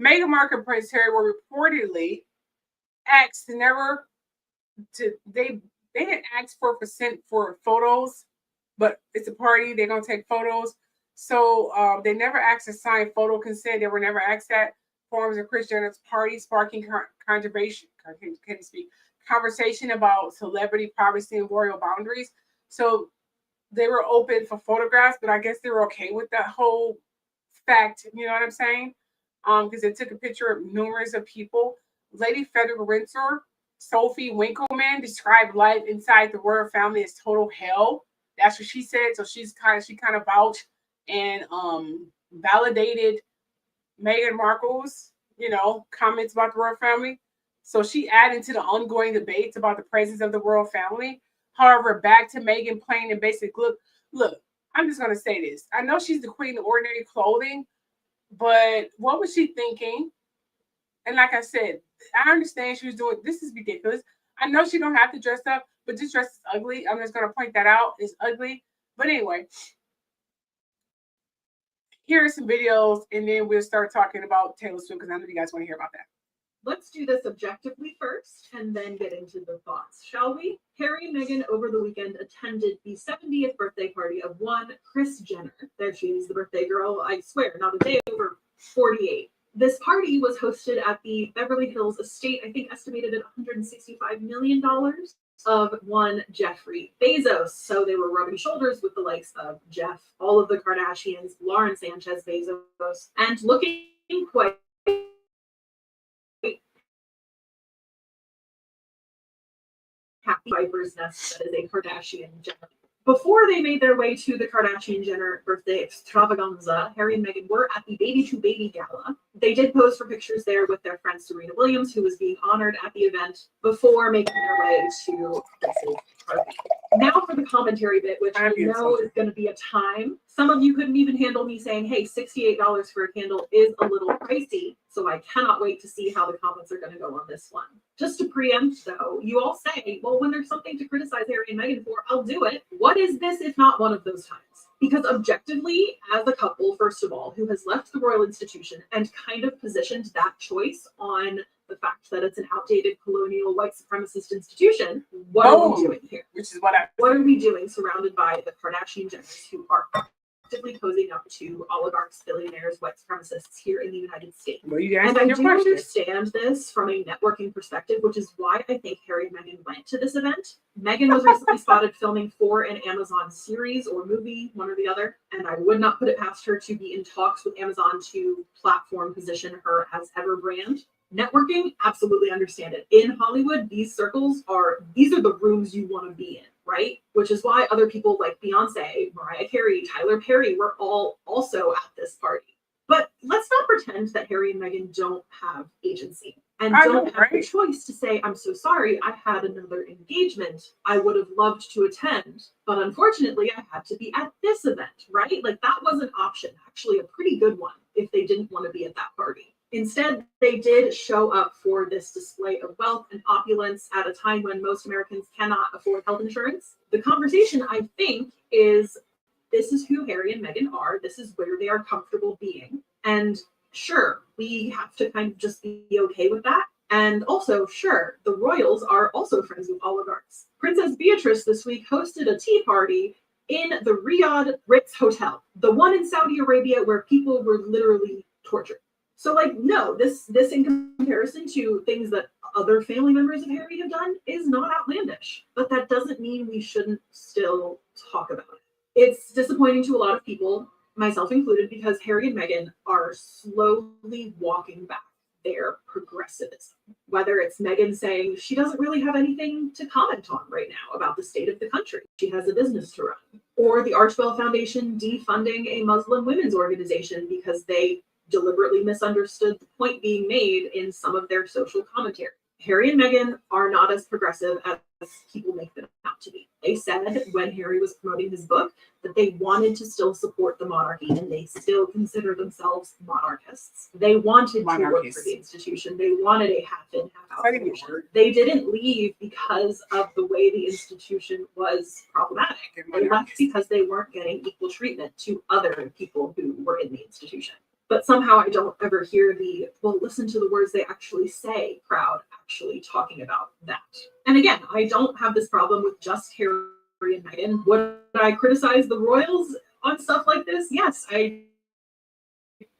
Meghan Markle and Prince Harry were reportedly asked never to. They didn't ask for consent for photos, but it's a party. They're gonna take photos, so they never asked to sign photo consent. They were never asked that. Forms of Kris Jenner's party sparking conversation about celebrity privacy and royal boundaries. So they were open for photographs, but I guess they were okay with that whole fact. You know what I'm saying? Because they took a picture of numerous of people. Lady Federal Windsor, Sophie Winkleman, described life inside the royal family as total hell. That's what she said. So she kind of vouched and validated Meghan Markle's, comments about the royal family. So she added to the ongoing debates about the presence of the royal family. However, back to Meghan playing and basic look, I'm just going to say this. I know she's the queen of ordinary clothing, but what was she thinking? And like I said, I understand she was doing, this is ridiculous. I know she don't have to dress up, but this dress is ugly. I'm just going to point that out. It's ugly. But anyway, here are some videos, and then we'll start talking about Taylor Swift because I know you guys want to hear about that. Let's do this objectively first and then get into the thoughts, shall we? Harry and Meghan over the weekend attended the 70th birthday party of one Kris Jenner. There she is, the birthday girl. I swear, not a day over 48. The This party was hosted at the Beverly Hills estate, I think estimated at $165 million of one Jeffrey Bezos. So they were rubbing shoulders with the likes of Jeff, all of the Kardashians, Lauren Sanchez Bezos, and looking quite happy Viper's nest that is a Kardashian Jenner. Before they made their way to the Kardashian Jenner birthday extravaganza, Harry and Meghan were at the Baby to Baby Gala. They did pose for pictures there with their friend Serena Williams, who was being honored at the event, before making their way to Chris's party. Now for the commentary bit, which I know is going to be a time. Some of you couldn't even handle me saying, hey, $68 for a candle is a little pricey, so I cannot wait to see how the comments are going to go on this one. Just to preempt, though, you all say, well, when there's something to criticize Harry and Meghan for, I'll do it. What is this if not one of those times? Because objectively, as a couple, first of all, who has left the royal institution and kind of positioned that choice on the fact that it's an outdated colonial white supremacist institution, what are we doing here? Which is what are we doing surrounded by the Kardashian Jenners who are actively posing up to oligarchs, billionaires, white supremacists here in the United States? Well, you and I do understand this from a networking perspective, which is why I think Harry and Meghan went to this event. Meghan was recently spotted filming for an Amazon series or movie, one or the other, and I would not put it past her to be in talks with Amazon to platform position her as ever brand. Networking, absolutely understand it. In Hollywood, these are the rooms you want to be in, right? Which is why other people like Beyonce, Mariah Carey, Tyler Perry were all also at this party. But let's not pretend that Harry and Meghan don't have agency and don't have the choice to say, I'm so sorry, I had another engagement I would have loved to attend, but unfortunately I had to be at this event, right? Like that was an option, actually a pretty good one if they didn't want to be at that party. Instead, they did show up for this display of wealth and opulence at a time when most Americans cannot afford health insurance. The conversation, I think, is this is who Harry and Meghan are. This is where they are comfortable being. And sure, we have to kind of just be okay with that. And also, sure, the royals are also friends with oligarchs. Princess Beatrice this week hosted a tea party in the Riyadh Ritz Hotel, the one in Saudi Arabia where people were literally tortured. So like, no, this in comparison to things that other family members of Harry have done is not outlandish, but that doesn't mean we shouldn't still talk about it. It's disappointing to a lot of people, myself included, because Harry and Meghan are slowly walking back their progressivism. Whether it's Meghan saying she doesn't really have anything to comment on right now about the state of the country, she has a business to run, or the Archwell Foundation defunding a Muslim women's organization because they deliberately misunderstood the point being made in some of their social commentary. Harry and Meghan are not as progressive as people make them out to be. They said when Harry was promoting his book that they wanted to still support the monarchy and they still consider themselves monarchists. They wanted to work for the institution. They wanted a half-in, half-out. They didn't leave because of the way the institution was problematic. They left because they weren't getting equal treatment to other people who were in the institution. But somehow I don't ever hear well, listen to the words they actually say crowd actually talking about that. And again, I don't have this problem with just Harry and Meghan. Would I criticize the royals on stuff like this? Yes, I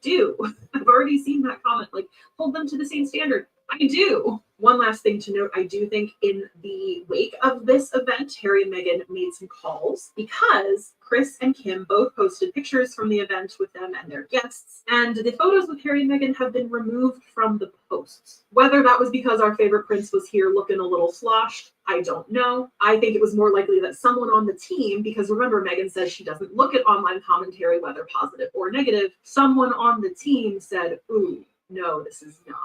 do. I've already seen that comment, like, hold them to the same standard. I do. One last thing to note, I do think in the wake of this event, Harry and Meghan made some calls because Kris and Kim both posted pictures from the event with them and their guests, and the photos with Harry and Meghan have been removed from the posts. Whether that was because our favorite prince was here looking a little sloshed, I don't know. I think it was more likely that someone on the team, because remember, Meghan says she doesn't look at online commentary, whether positive or negative, someone on the team said, ooh, no, this is not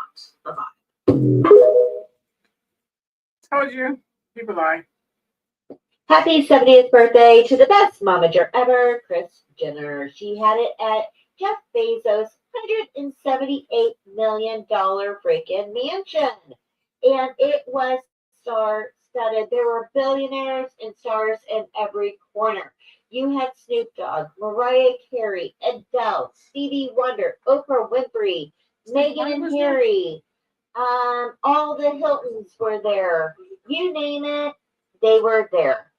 the vibe. Told you, people lie. Happy 70th birthday to the best momager ever, Kris Jenner. She had it at Jeff Bezos' $178 million freaking mansion. And it was star-studded. There were billionaires and stars in every corner. You had Snoop Dogg, Mariah Carey, Adele, Stevie Wonder, Oprah Winfrey, Meghan and Harry. All the Hiltons were there. You name it, they were there.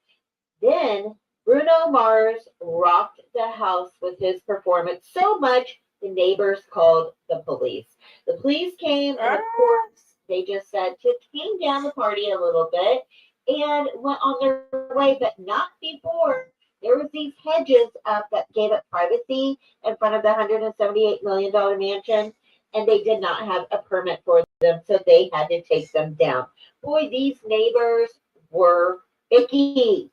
Then Bruno Mars rocked the house with his performance so much the neighbors called the police. The police came, and of course, they just said to tame down the party a little bit and went on their way, but not before there was these hedges up that gave it privacy in front of the $178 million mansion, and they did not have a permit for them, so they had to take them down. Boy, these neighbors were icky.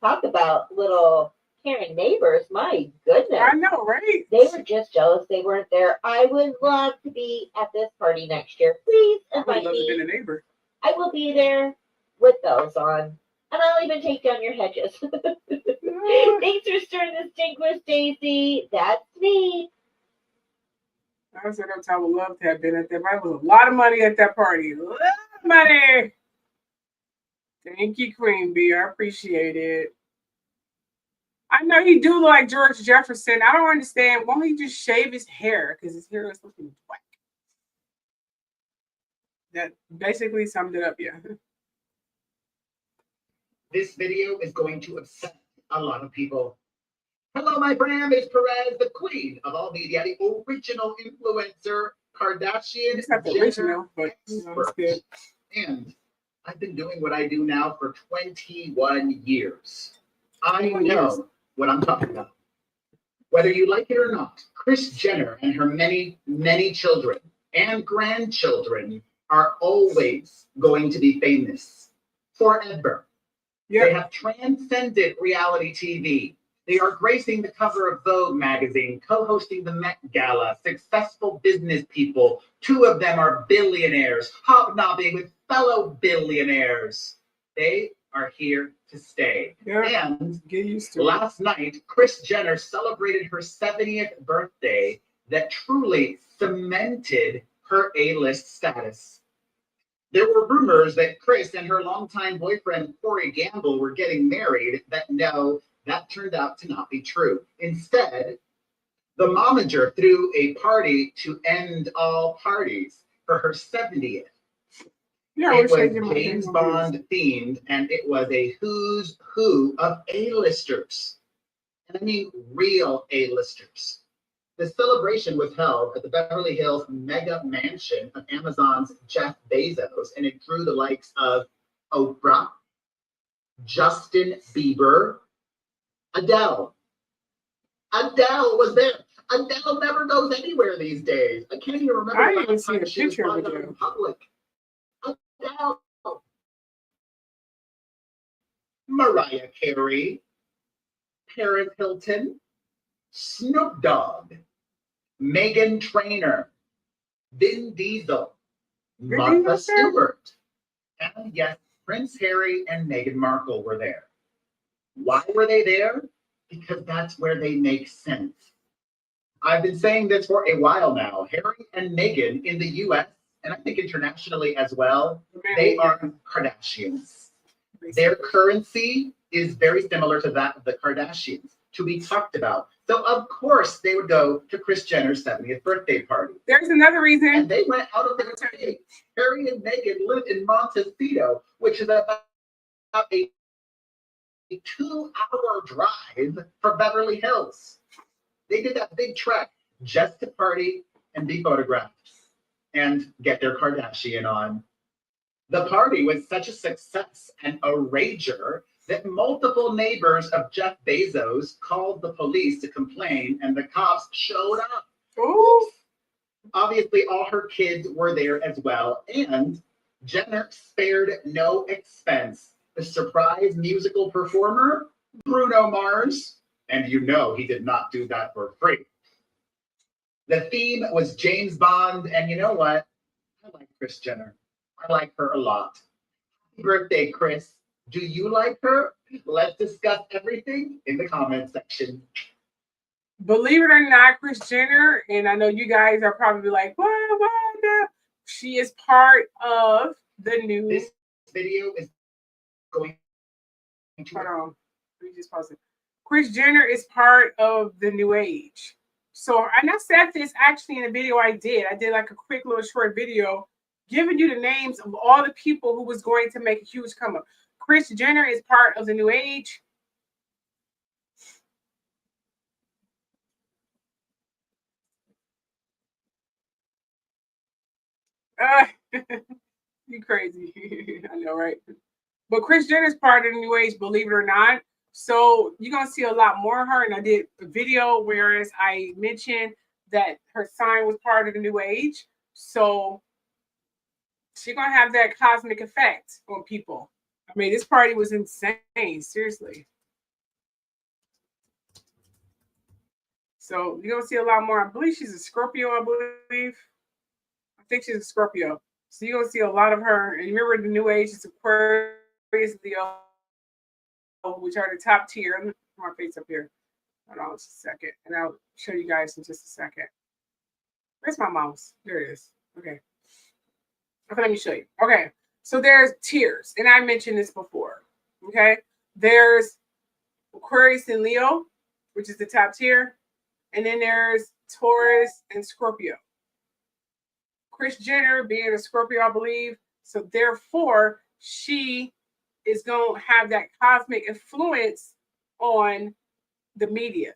Talk about little caring neighbors. My goodness. I know, right? They were just jealous they weren't there. I would love to be at this party next year. Please I would invite love to be me. a neighbor. I will be there with those on. And I'll even take down your hedges. Thanks for stirring the stink with Stacy. That's me. I said I would love to have been at that. There was a lot of money at that party. A lot of money. Thank you, Queen Bee. I appreciate it. I know he do look like George Jefferson. I don't understand. Why don't he just shave his hair? Because his hair is looking whack. That basically summed it up, yeah. This video is going to upset a lot of people. Hello, my friend. It's Perez, the queen of all media, the original influencer, Kardashian, It's not the original, but you know, it's good. And I've been doing what I do now for 21 years. I 21 know years. what I'm talking about. Whether you like it or not, Kris Jenner and her many, many children and grandchildren are always going to be famous forever. Yeah. They have transcended reality TV. They are gracing the cover of Vogue magazine, co-hosting the Met Gala, successful business people. 2 of them are billionaires, hobnobbing with fellow billionaires. They are here to stay. Yeah. And Get used to it. last night, Kris Jenner celebrated her 70th birthday that truly cemented her A-list status. There were rumors that Kris and her longtime boyfriend, Corey Gamble, were getting married. That turned out to not be true. Instead, the momager threw a party to end all parties for her 70th. Yeah, It we're was James Bond themed, and it was a who's who of A-listers. And I mean real A-listers. The celebration was held at the Beverly Hills mega mansion of Amazon's Jeff Bezos, and it drew the likes of Oprah, Justin Bieber, Adele. Adele was there. Adele never goes anywhere these days. I can't even remember I the didn't even last see a time she was picture of brought up Adele. in public. Adele. Mariah Carey, Paris Hilton, Snoop Dogg, Meghan Trainor, Vin Diesel, Vin Martha Diesel's there? Stewart, and yes, Prince Harry and Meghan Markle were there. Why were they there? Because that's where they make sense. I've been saying this for a while now. Harry and Meghan in the US, and I think internationally as well, they are Kardashians. Their currency is very similar to that of the Kardashians, to be talked about. So of course they would go to Kris Jenner's 70th birthday party. There's another reason. And they went out of their way. Harry and Meghan live in Montecito, which is about a 2-hour drive from Beverly Hills. They did that big trek just to party and be photographed and get their Kardashian on. The party was such a success and a rager that multiple neighbors of Jeff Bezos called the police to complain, and the cops showed up. Ooh. Obviously, all her kids were there as well, and Jenner spared no expense. The surprise musical performer, Bruno Mars, and you know he did not do that for free. The theme was James Bond, and you know what? I like Kris Jenner. I like her a lot. Happy birthday, Kris. Do you like her? Let's discuss everything in the comment section. Believe it or not, Kris Jenner, and I know you guys are probably like, what? She is part of the new. This video is going to. Hold on. Let me just pause it. Kris Jenner is part of the new age. So, and I said this actually in a video I did. I did like a quick little short video giving you the names of all the people who was going to make a huge come up. Kris Jenner is part of the new age. You crazy. I know, right? But Kris Jenner's part of the new age, believe it or not. So you're gonna see a lot more of her. And I did a video whereas I mentioned that her sign was part of the new age. So she's gonna have that cosmic effect on people. I mean, this party was insane, seriously. So you're gonna see a lot more. I believe she's a Scorpio, I believe. I think she's a Scorpio. So you're gonna see a lot of her. And remember the new age is Aquarius, Leo, which are the top tier. Let me put my face up here. Hold on just a second. And I'll show you guys in just a second. Where's my mouse? There it is. Okay. Okay, let me show you. Okay. So there's tiers. And I mentioned this before. Okay. There's Aquarius and Leo, which is the top tier. And then there's Taurus and Scorpio. Kris Jenner being a Scorpio, I believe. So therefore, she is going to have that cosmic influence on the media.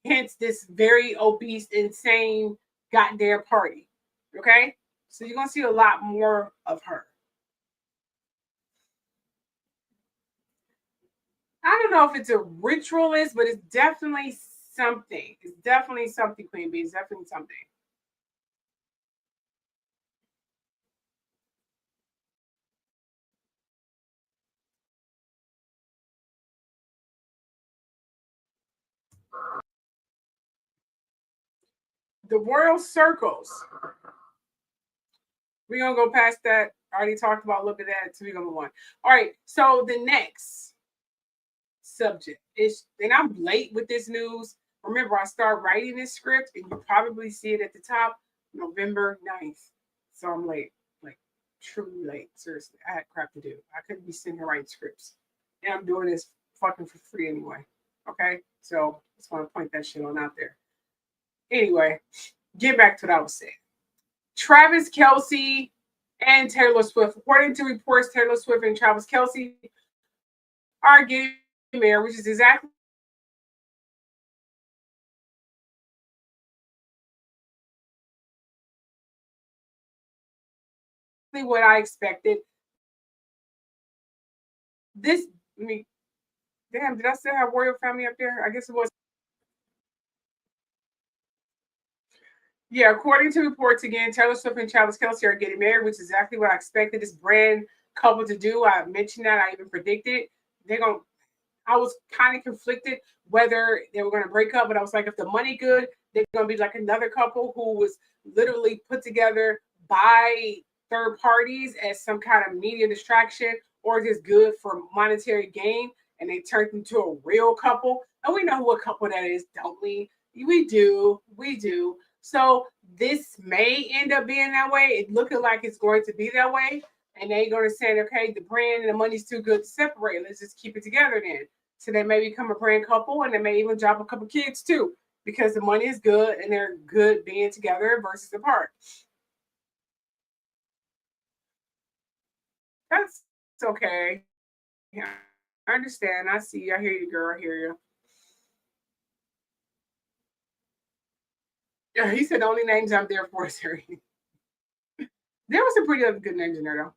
Hence this very obese, insane goddamn party. Okay? So you're going to see a lot more of her. I don't know if it's a ritualist, but it's definitely something. It's definitely something, Queen Bee. It's definitely something. The royal circles. We're going to go past that. I already talked about a little bit of that, so we're going to move on. All right, so the next subject is, and I'm late with this news. Remember, I started writing this script, and you probably see it at the top, November 9th. So I'm late, like truly late. Seriously, I had crap to do. I couldn't be sitting here writing scripts. And I'm doing this fucking for free anyway. Okay? So just want to point that shit on out there. Anyway, get back to what I was saying. Travis Kelce and Taylor Swift. According to reports, Taylor Swift and Travis Kelce are getting married, which is exactly what I expected. This, I mean, damn, did I still have royal family up there? I guess it was. Yeah, according to reports, again, Taylor Swift and Travis Kelce are getting married, which is exactly what I expected this brand couple to do. I mentioned that. I even predicted I was kind of conflicted whether they were going to break up, but I was like, if the money good, they're going to be like another couple who was literally put together by third parties as some kind of media distraction or just good for monetary gain, and they turned into a real couple. And we know what couple that is, don't we? We do. So this may end up being that way. It's looking like it's going to be that way. And they're going to say, okay, the brand and the money's too good to separate. Let's just keep it together then. So they may become a brand couple, and they may even drop a couple kids too, because the money is good and they're good being together versus apart. That's okay. Yeah, I understand. I see you. I hear you, girl. I hear you. Yeah, he said the only names I'm there for is Harry. There were some pretty other good names in there, though.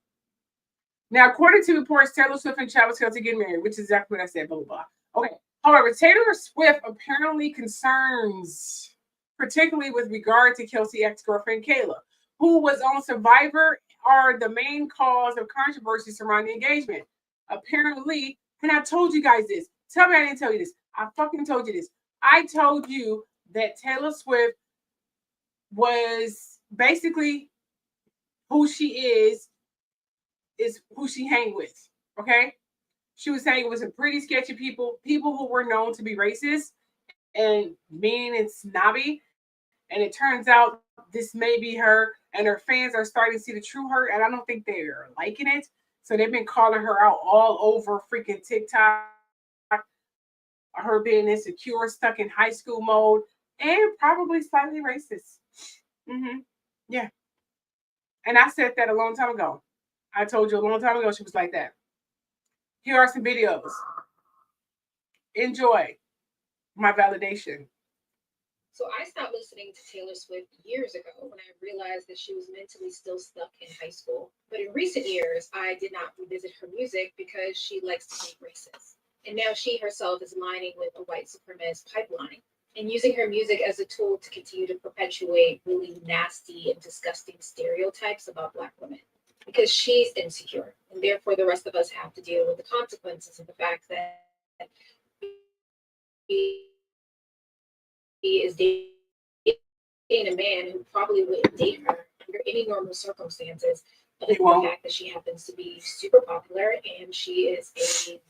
Now, according to reports, Taylor Swift and Travis Kelce getting married, which is exactly what I said, blah, blah, blah. Okay. However, Taylor Swift apparently concerns, particularly with regard to Kelce ex-girlfriend Kayla, who was on Survivor, are the main cause of controversy surrounding the engagement. Apparently, and I told you guys this. Tell me I didn't tell you this. I fucking told you this. I told you that Taylor Swift was basically who she is who she hang with, okay? She was hanging with some pretty sketchy people who were known to be racist and mean and snobby. And it turns out this may be her, and her fans are starting to see the true her, and I don't think they're liking it. So they've been calling her out all over freaking TikTok, her being insecure, stuck in high school mode, and probably slightly racist. Yeah. And I said that a long time ago. I told you a long time ago she was like that. Here are some videos. Enjoy my validation. So I stopped listening to Taylor Swift years ago when I realized that she was mentally still stuck in high school. But in recent years, I did not revisit her music because she likes to be racist. And now she herself is aligning with a white supremacist pipeline and using her music as a tool to continue to perpetuate really nasty and disgusting stereotypes about Black women. Because she's insecure, and therefore the rest of us have to deal with the consequences of the fact that he is dating a man who probably wouldn't date her under any normal circumstances, other than the fact that she happens to be super popular and she is a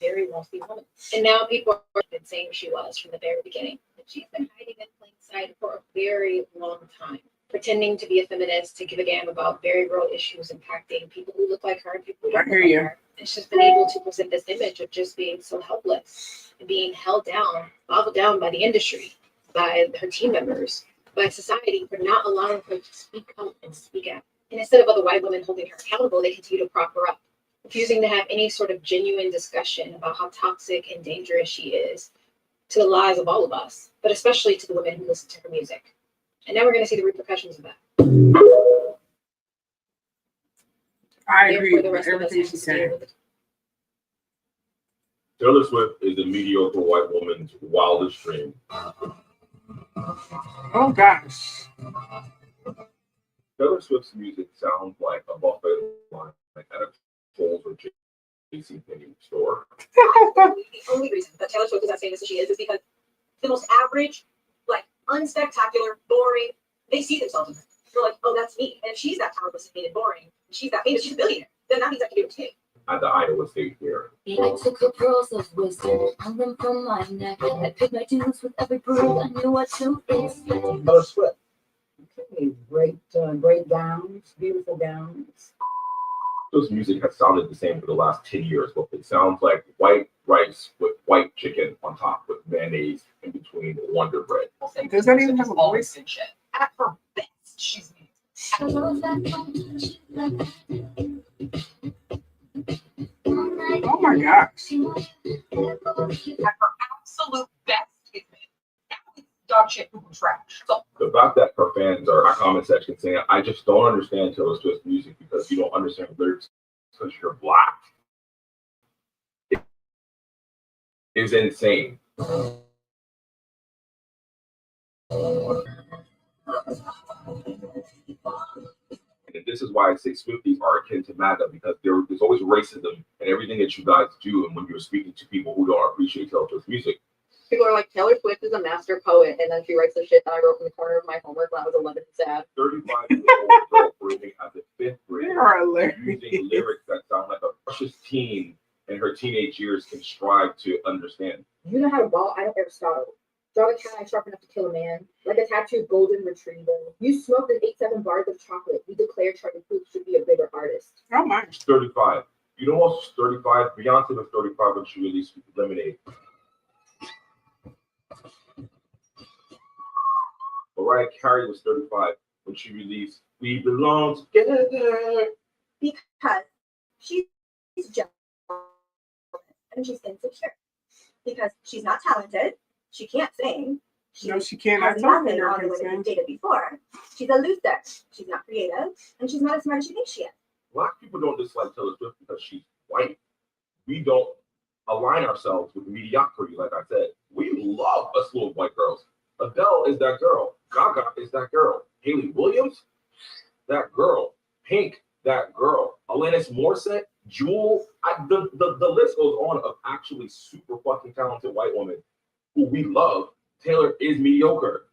very wealthy woman. And now people are saying she was from the very beginning. But she's been hiding in plain sight for a very long time, pretending to be a feminist, to give a damn about very real issues impacting people who look like her and people who don't look like her. And she's been able to present this image of just being so helpless and being held down, boggled down by the industry, by her team members, by society for not allowing her to speak up and speak out. And instead of other white women holding her accountable, they continue to prop her up, refusing to have any sort of genuine discussion about how toxic and dangerous she is to the lives of all of us, but especially to the women who listen to her music. And now we're going to see the repercussions of that. I agree with everything she said. Taylor Swift is a mediocre white woman's wildest dream. Oh gosh. Taylor Swift's music sounds like a buffet line at a Kohl's or JCPenney store. The only reason that Taylor Swift is as famous as she is because the most average, like unspectacular, boring, they see themselves in her. They're like, oh, that's me. And if she's that talentless and boring, she's that famous, she's a billionaire, then that means I can do it too. At the Iowa State Fair. I took a pearls of wisdom, hung them from my neck. I picked my dues with every pearl, I knew what to expect. Taylor Swift. Okay, great gowns, beautiful gowns. This music has sounded the same for the last 10 years, but it sounds like white rice with white chicken on top with mayonnaise in between Wonder Bread. Does that even have a voice? And shit. At her best, she's Oh my gosh. at her absolute best, it's dog shit poop and trash. So The fact that her fans are in our comment section saying, I just don't understand Taylor Swift's music because you don't understand lyrics because you're Black is insane. And this is why I say Swifties are akin to MAGA because there's always racism in everything that you guys do and when you're speaking to people who don't appreciate Taylor Swift's music. people are like, Taylor Swift is a master poet, and then she writes the shit that I wrote in the corner of my homework when I was 11 and sad. 35-year-old girl reading as a fifth grader using lyrics that sound like a precious teen in her teenage years can strive to understand. You know how to ball? I don't ever start. Draw a cat sharp enough to kill a man, like a tattooed golden retriever. You smoked an 8-7 bars of chocolate. You declared Charlie Puth should be a bigger artist. Oh my. She's 35. You know what's 35? Beyonce was 35 when she released Lemonade. Mariah Carey was 35 when she released We Belong Together. Because she's jealous and she's insecure. Because she's not talented. She can't sing. She can't. Has I told nothing her on the women who dated before. She's a loser. She's not creative, and she's not as smart as she thinks she is. Black people don't dislike Taylor Swift because she's white. We don't align ourselves with mediocrity, like I said. We love us little white girls. Adele is that girl. Gaga is that girl. Haley Williams, that girl. Pink, that girl. Alanis Morissette, Jewel. The list goes on of actually super fucking talented white women who we love. Taylor is mediocre.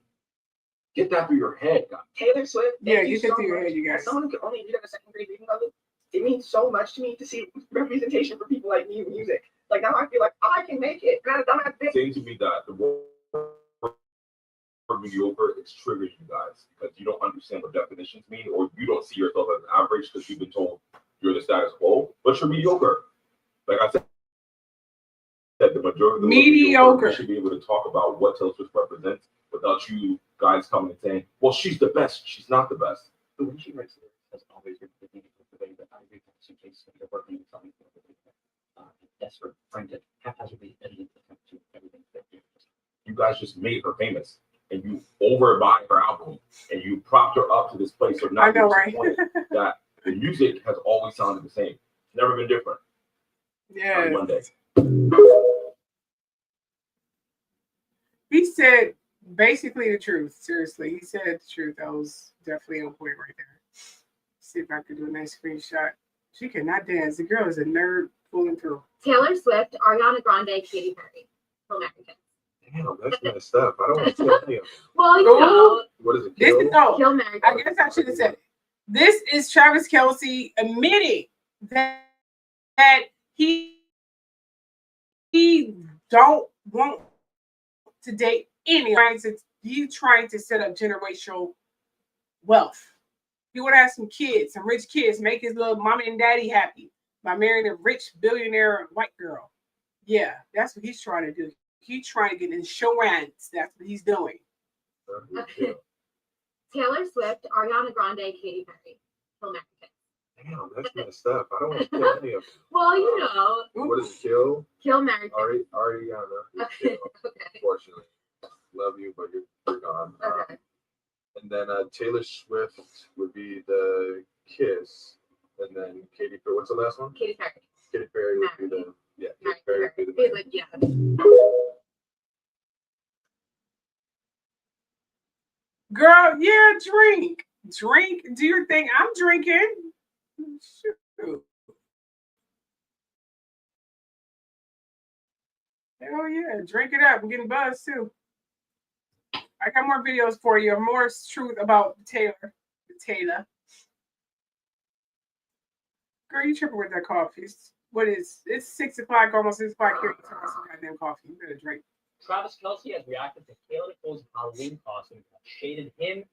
Get that through your head, guys. Taylor Swift. Yeah, get that through your head, you guys. As someone who could only read at a second grade reading level, it means so much to me to see representation for people like me in music. Like now I feel like I can make it. Man, I'm not It seems to me that the word mediocre is triggering you guys because you don't understand what definitions mean, or you don't see yourself as average because you've been told you're the status quo, but you're mediocre. Like I said, the majority of the mediocre should be able to talk about what Taylor Swift represents without you guys coming and saying, well, she's the best. She's not the best. So when she writes lyrics, has always been the way that I read that suitcase when they're working on something desperate, trying to haphazardly edit it to everything that you guys just made her famous, and you overbuy her album, and you propped her up to this place of not I know, right? that the music has always sounded the same. It's never been different. Yeah. Monday. He said basically the truth. Seriously, he said the truth. That was definitely on point right there. See if I can do a nice screenshot. She cannot dance. The girl is a nerd pulling through. Taylor Swift, Ariana Grande, Katy Perry. American. Damn, that's messed up. I don't want to kill any of them. Well, you know. What is it? This is Kill Mary. I guess I should have said it. This is Travis Kelce admitting that he don't want to date any. He's trying to set up generational wealth. He would have some kids, some rich kids, make his little mommy and daddy happy by marrying a rich billionaire white girl. Yeah, that's what he's trying to do. He's trying to get insurance. That's what he's doing. Taylor Swift, Ariana Grande, Katy Perry. American. Damn, that's messed up. I don't want to kill any of them. Well, you know. What is it? Kill Mary. Ariana. Okay. Unfortunately. Love you, but you're gone. Okay. And then Taylor Swift would be the Kiss. And then Katy Perry. What's the last one? Katy Perry. Katy Perry would be the Katy Perry would be the He's like, yeah. Girl, yeah, drink. Do your thing. I'm drinking. Shoot. Hell yeah, drink it up. I'm getting buzzed too. I got more videos for you. More truth about Taylor. Girl, you tripping with that coffee. It's 6 o'clock, almost 6 o'clock here. You talking some goddamn coffee. You better drink. Travis Kelce has reacted to Kayla Nicole's Halloween costume that shaded him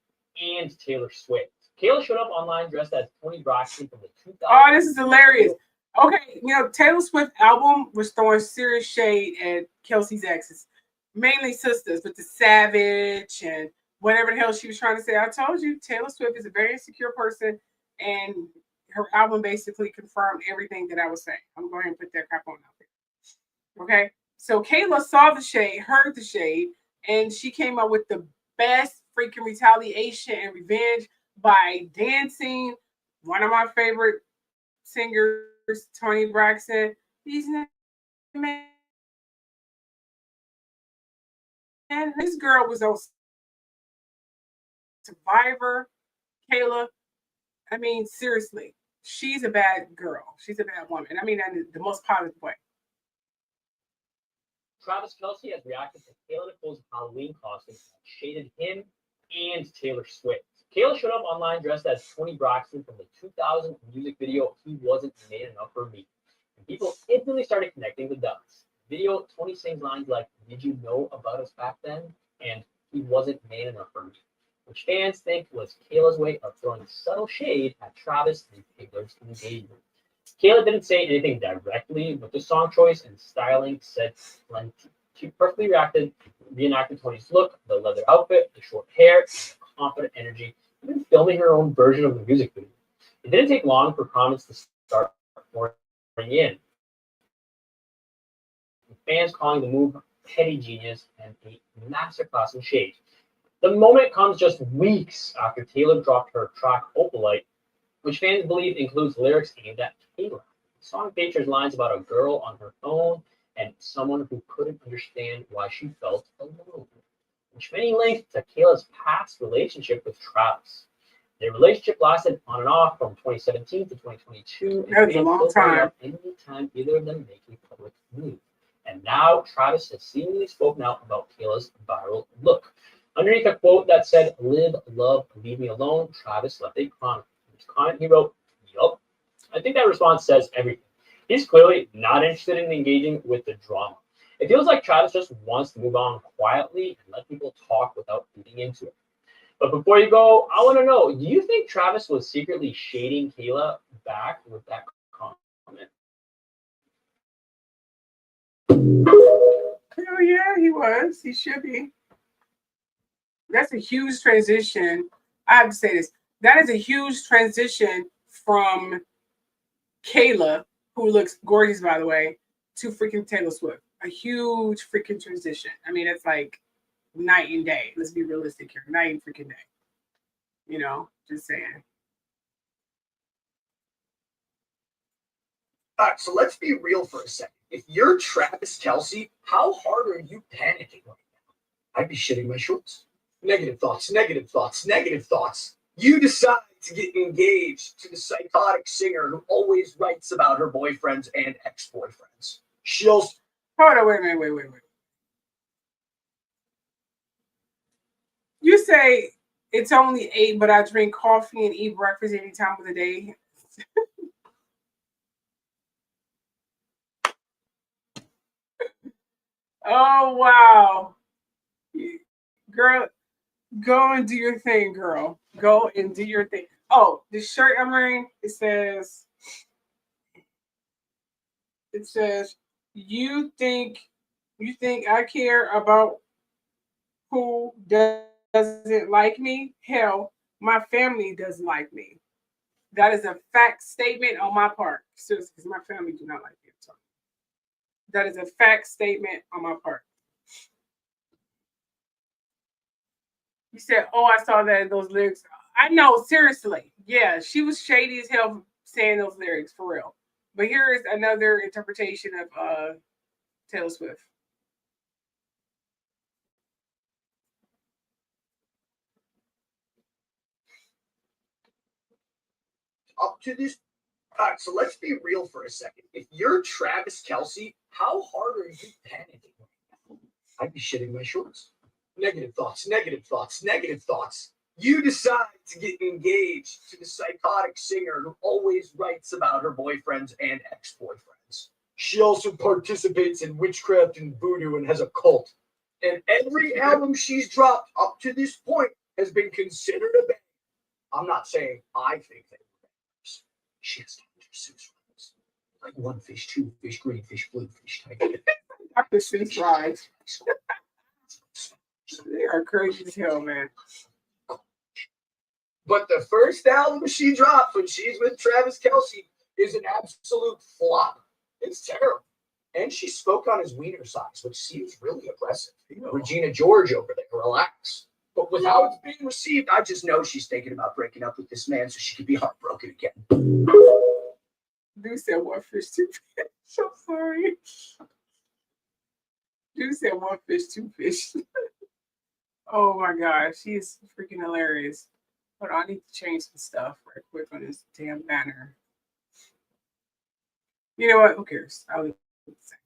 and Taylor Swift. Kayla showed up online dressed as Tony Braxton from the 2000s. Oh, this is hilarious. Okay, Taylor Swift album was throwing serious shade at Kelsey's exes, mainly sisters, with the Savage and whatever the hell she was trying to say. I told you, Taylor Swift is a very insecure person, and her album basically confirmed everything that I was saying. I'm going to put that crap on out there. Okay, so Kayla saw the shade, heard the shade, and she came up with the best freaking retaliation and revenge by dancing. One of my favorite singers, Tony Braxton. He's not man. And this girl was on Survivor. Kayla, I mean, seriously, she's a bad girl. She's a bad woman. I mean, in the most positive way. Travis Kelce has reacted to Kayla Nicole's Halloween costume that shaded him and Taylor Swift. Kayla showed up online dressed as Tony Braxton from the 2000 music video He Wasn't Made Enough for Me. And people instantly started connecting the dots. Video, Tony sings lines like, "Did you know about us back then?" and "He wasn't made enough for me," which fans think was Kayla's way of throwing subtle shade at Travis and Taylor's engagement. Kayla didn't say anything directly, but the song choice and styling said plenty. She perfectly reenacted Tony's look, the leather outfit, the short hair, the confident energy, even filming her own version of the music video. It didn't take long for comments to start pouring in. Fans calling the move petty genius and a masterclass in shade. The moment comes just weeks after Taylor dropped her track Opalite, which fans believe includes lyrics aimed at Kayla. The song features lines about a girl on her own and someone who couldn't understand why she felt alone, which many linked to Kayla's past relationship with Travis. Their relationship lasted on and off from 2017 to 2022. That was a long time. Anytime either of them make a public move. And now Travis has seemingly spoken out about Kayla's viral look. Underneath a quote that said, "Live, love, leave me alone," Travis left a comment. In his comment, he wrote, "Yup." I think that response says everything. He's clearly not interested in engaging with the drama. It feels like Travis just wants to move on quietly and let people talk without feeding into it. But before you go, I want to know, do you think Travis was secretly shading Kayla back with that comment? Oh yeah, he was. He should be. That's a huge transition. I have to say this. That is a huge transition from Kayla, who looks gorgeous, by the way, to freaking Taylor Swift. A huge freaking transition. I mean, it's like, night and day. Let's be realistic here. Night and freaking day. You know, just saying. All right, so let's be real for a second. If you're Travis Kelce, how hard are you panicking right now? I'd be shitting my shorts. Negative thoughts, negative thoughts, negative thoughts. You decide to get engaged to the psychotic singer who always writes about her boyfriends and ex-boyfriends. She'll... Hold on, wait a minute, wait. You say it's only 8, but I drink coffee and eat breakfast any time of the day. Oh, wow. Girl, go and do your thing, girl. Go and do your thing. Oh, the shirt I'm wearing, it says, you think I care about who doesn't like me? Hell, my family doesn't like me. That is a fact statement on my part. Seriously, because my family do not like me. So that is a fact statement on my part. You said, oh, I saw that in those lyrics. I know, seriously. Yeah, she was shady as hell saying those lyrics, for real. But here is another interpretation of Taylor Swift. Up to this... All right, so let's be real for a second. If you're Travis Kelce, how hard are you panicking right now? I'd be shitting my shorts. Negative thoughts, negative thoughts, negative thoughts. You decide to get engaged to the psychotic singer who always writes about her boyfriends and ex-boyfriends. She also participates in witchcraft and voodoo and has a cult. And every album she's dropped up to this point has been considered a bang. I'm not saying I think they were bangers. She has Dr. Seuss rules. Like one fish, two fish, green fish, blue fish, tiger. Dr. Seuss rides. They are crazy as hell, man. But the first album she dropped when she's with Travis Kelce is an absolute flop. It's terrible. And she spoke on his wiener size, which seems really aggressive. Regina George over there, relax. But with how it's being received, I just know she's thinking about breaking up with this man so she could be heartbroken again. Dude said one fish, two fish. I'm sorry. Dude said one fish, two fish. Oh my God, she is freaking hilarious. Hold on, I need to change some stuff right quick on this damn banner. You know what? Who cares? I'll leave it the same.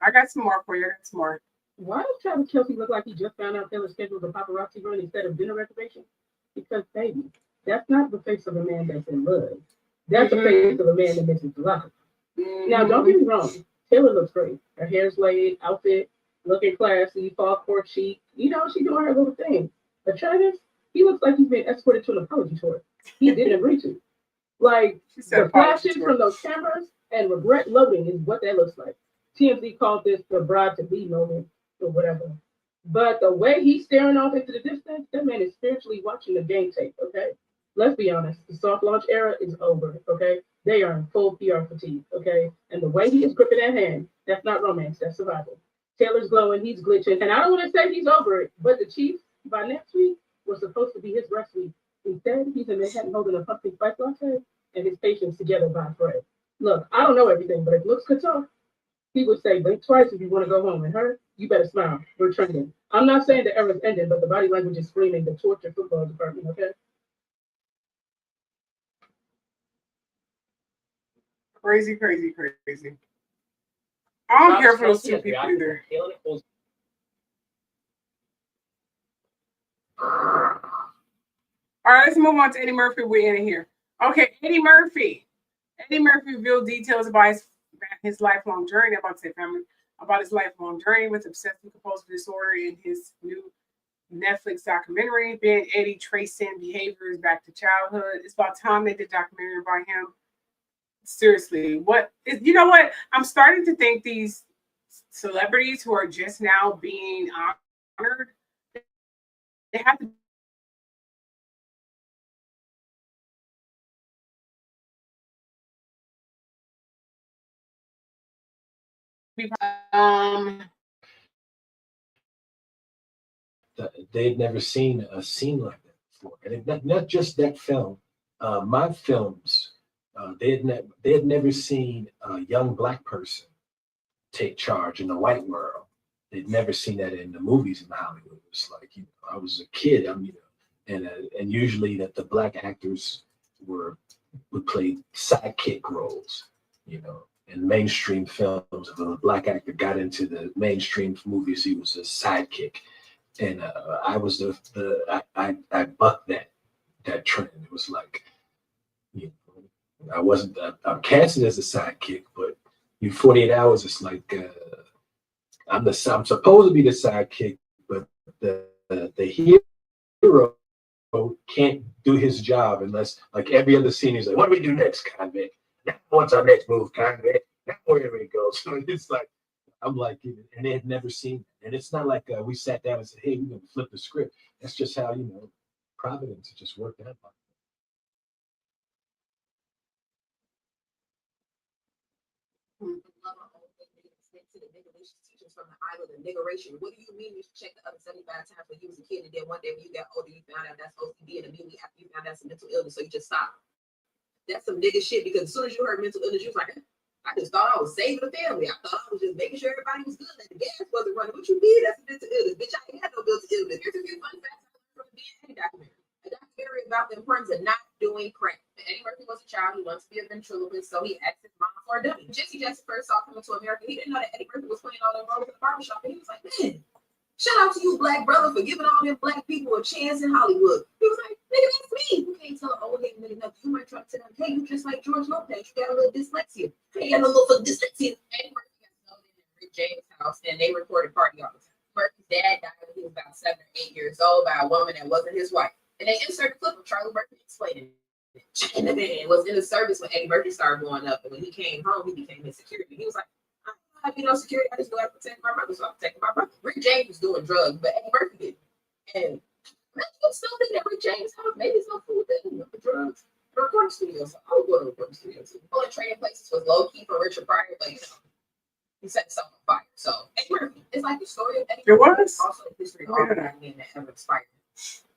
I got some more for you. I got some more. Why does Travis Kelce look like he just found out Taylor scheduled a paparazzi run instead of dinner reservation? Because, baby, that's not the face of a man that's in love. That's the face of a man that misses life. Now, don't get me wrong. Taylor looks great. Her hair's laid, outfit, looking classy, fall court chic. You know, she's doing her little thing. But Travis, he looks like he's been escorted to an apology tour. He didn't agree to. Like, the flashes from those cameras and regret loading is what that looks like. TMZ called this the bride-to-be moment or whatever. But the way he's staring off into the distance, that man is spiritually watching the game tape, okay? Let's be honest. The soft launch era is over, okay? They are in full PR fatigue, okay? And the way he is gripping that hand, that's not romance, that's survival. Taylor's glowing, he's glitching. And I don't want to say he's over it, but the Chiefs, by next week, was supposed to be his rest week. Instead, he's in Manhattan holding a pumpkin spice latte and his patients together by Fred. Look, I don't know everything, but if looks could talk, he would say, blink twice if you want to go home. And her, you better smile. We're trending. I'm not saying the era's ended, but the body language is screaming the torture football department, okay? Crazy, crazy, crazy. I don't care for those two people either. All right, let's move on to Eddie Murphy. We're in here. Okay, Eddie Murphy. Eddie Murphy revealed details about his lifelong journey. I'm about to say family. About his lifelong journey with obsessive compulsive disorder in his new Netflix documentary, Ben Eddie Tracing Behaviors Back to Childhood. It's about time they did a documentary about him. Seriously, you know what? I'm starting to think these celebrities who are just now being honored, they have to be they had never seen a scene like that before, and not just that film. My films, they had never seen a young black person take charge in the white world. They'd never seen that in the movies in Hollywood. It's like, I was a kid, and usually that the black actors would play sidekick roles, in mainstream films. If a black actor got into the mainstream movies, he was a sidekick, and I was I bucked that trend. It was like, I wasn't. I'm casted as a sidekick, but 48 Hours, it's like I'm supposed to be the sidekick, but the hero can't do his job unless, like, every other scene, he's like, "What do we do next, convict? Now, what's our next move, convict? Now, wherever it goes." So it's like, I'm like, and they had never seen it. And it's not like we sat down and said, "Hey, we're gonna flip the script." That's just how Providence just worked out. From the island of niggeration. What do you mean you should check the other 75 times when you was a kid, and then one day when you got older, you found out that's OCD, and immediately after you found out that's a mental illness, so you just stopped? That's some nigga shit, because as soon as you heard mental illness, you was like, I just thought I was saving the family. I thought I was just making sure everybody was good and the gas wasn't running. What you mean that's a mental illness? Bitch, I ain't had no mental illness. Here's a few fun facts from the BDay documentary. A documentary about the importance of not doing crack. Eddie Murphy was a child. He wanted to be a ventriloquist, so he asked his mom for a dummy. Jesse Jackson first saw coming to America. He didn't know that Eddie Murphy was playing all them roles in the barbershop, and he was like, "Man, shout out to you, black brother, for giving all them black people a chance in Hollywood." He was like, "Nigga, that's me. You can't tell an old head nigga nothing. You might try to tell him, hey, you just like George Lopez. You got a little dyslexia. Hey, you got a little dyslexia." Eddie Murphy got snowed in Rick James' house, and they recorded party all the time. Murphy's dad died when he was about 7 or 8 years old by a woman that wasn't his wife. And they inserted a clip of Charlie Murphy explaining it. And the man was in the service when Eddie Murphy started going up. And when he came home, he became his security. He was like, "I have security. I just go out to protect my brother, so I'm protecting my brother." Rick James was doing drugs, but Eddie Murphy didn't. And people still think that Rick James' house maybe it's no food thing for drugs. The recording studio, so I would go to the recording studio too. All the trading places was low key for Richard Pryor, but he set himself on fire. So Eddie Murphy, it's like the story of Eddie Murphy. It's also the history of all the men that ever inspired.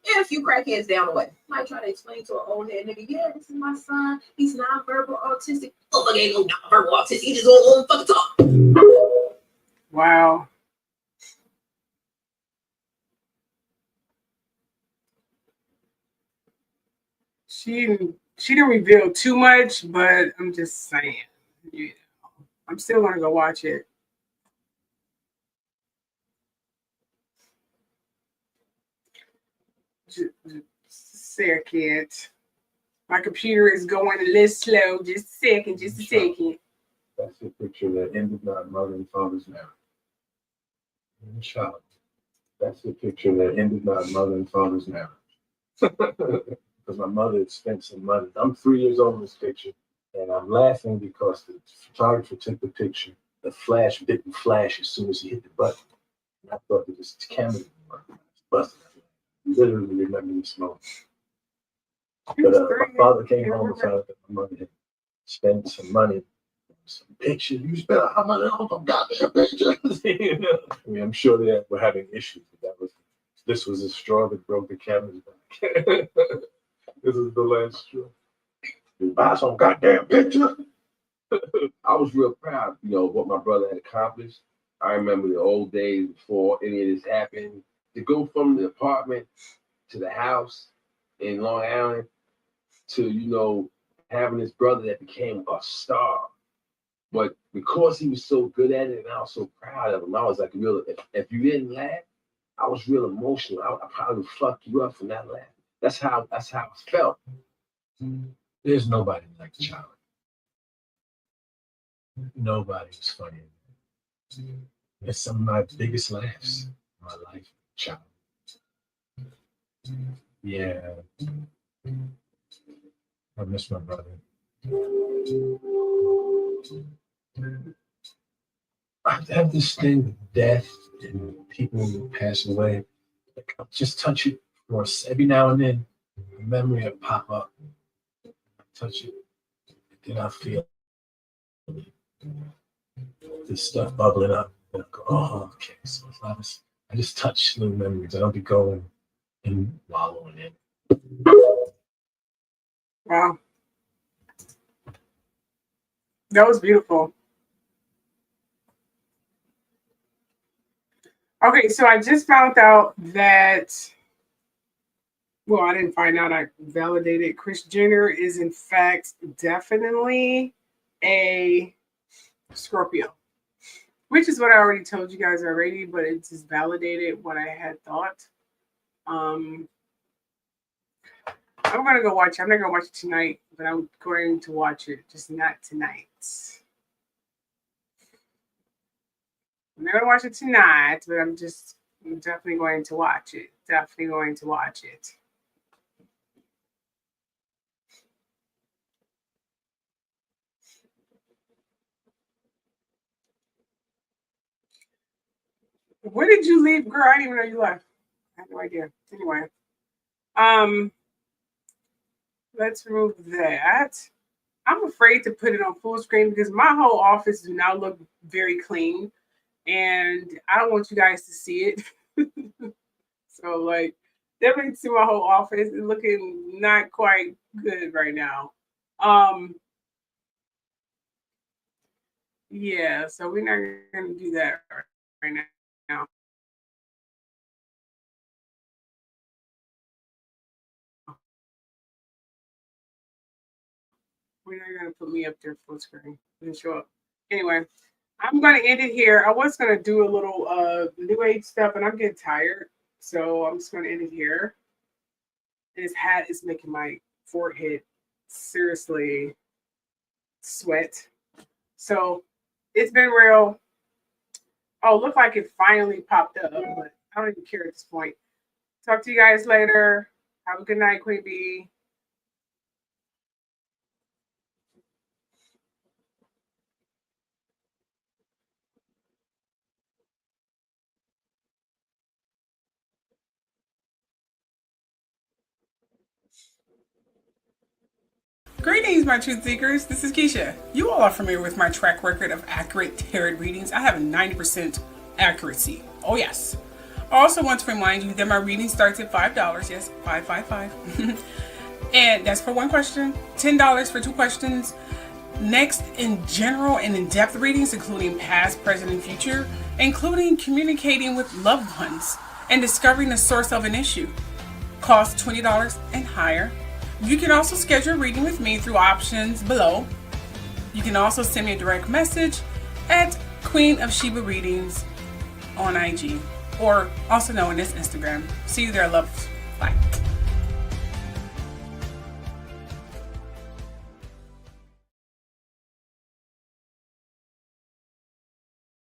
And a few crackheads down the way. Might try to explain to an old head nigga, "Yeah, this is my son. He's nonverbal autistic." Oh, look, ain't no nonverbal autistic. He just won't fucking talk. Wow. She didn't reveal too much, but I'm just saying, I'm still gonna go watch it. Just a second. My computer is going a little slow. Just a second. That's the picture that ended my mother and father's marriage. Child. That's the picture that ended my mother and father's marriage. Because my mother had spent some money. I'm 3 years old in this picture, and I'm laughing because the photographer took the picture. The flash didn't flash as soon as he hit the button. And I thought that this camera didn't work. Busted. I literally remember this moment. But my father came home and found out that my mother had spent some money, some pictures. You spent how much on some goddamn pictures? I mean, I'm sure they were having issues, but this was the straw that broke the camel's back. This is the last straw. You buy some goddamn picture. I was real proud, of what my brother had accomplished. I remember the old days before any of this happened. To go from the apartment to the house in Long Island to, having this brother that became a star. But because he was so good at it and I was so proud of him, I was like, if you didn't laugh, I was real emotional. I probably would fuck you up for not laughing. That's how I felt. There's nobody like Charlie. Nobody was funny. It's some of my biggest laughs in my life, Charlie. Yeah. I miss my brother. I have this thing with death and people who pass away. Like, I'll just touch it for us every now and then. A memory will pop up. I touch it, and then I feel this stuff bubbling up. And I go, oh, okay. So I just touch little memories. I don't be going and wallowing in. Wow. That was beautiful. Okay, so I just found out that, well, I didn't find out, I validated Kris Jenner is in fact definitely a Scorpio, which is what I already told you guys already, but it just validated what I had thought. I'm going to go watch it. I'm not going to watch it tonight, but I'm going to watch it, just not tonight. I'm not going to watch it tonight, but I'm definitely going to watch it. Definitely going to watch it. Where did you leave, girl? I didn't even know you left. I had no idea. Anyway, let's remove that. I'm afraid to put it on full screen because my whole office do now look very clean, and I don't want you guys to see it. So, like, definitely see my whole office. It's looking not quite good right now. Yeah, so we're not going to do that right now. We're not going to put me up there full screen. Didn't show up. Anyway, I'm going to end it here. I was going to do a little new age stuff, and I'm getting tired. So I'm just going to end it here. This hat is making my forehead seriously sweat. So it's been real. Oh, looked like it finally popped up, but I don't even care at this point. Talk to you guys later. Have a good night, Queen Bee. Greetings, my truth seekers. This is Keisha. You all are familiar with my track record of accurate tarot readings. I have a 90% accuracy. Oh, yes. I also want to remind you that my reading starts at $5. Yes, 555. And that's for one question. $10 for two questions. Next, in general and in-depth readings, including past, present, and future, including communicating with loved ones and discovering the source of an issue. Cost $20 and higher. You can also schedule a reading with me through options below. You can also send me a direct message at Queen of Sheba Readings on IG, or also known as Instagram. See you there, loves. Bye.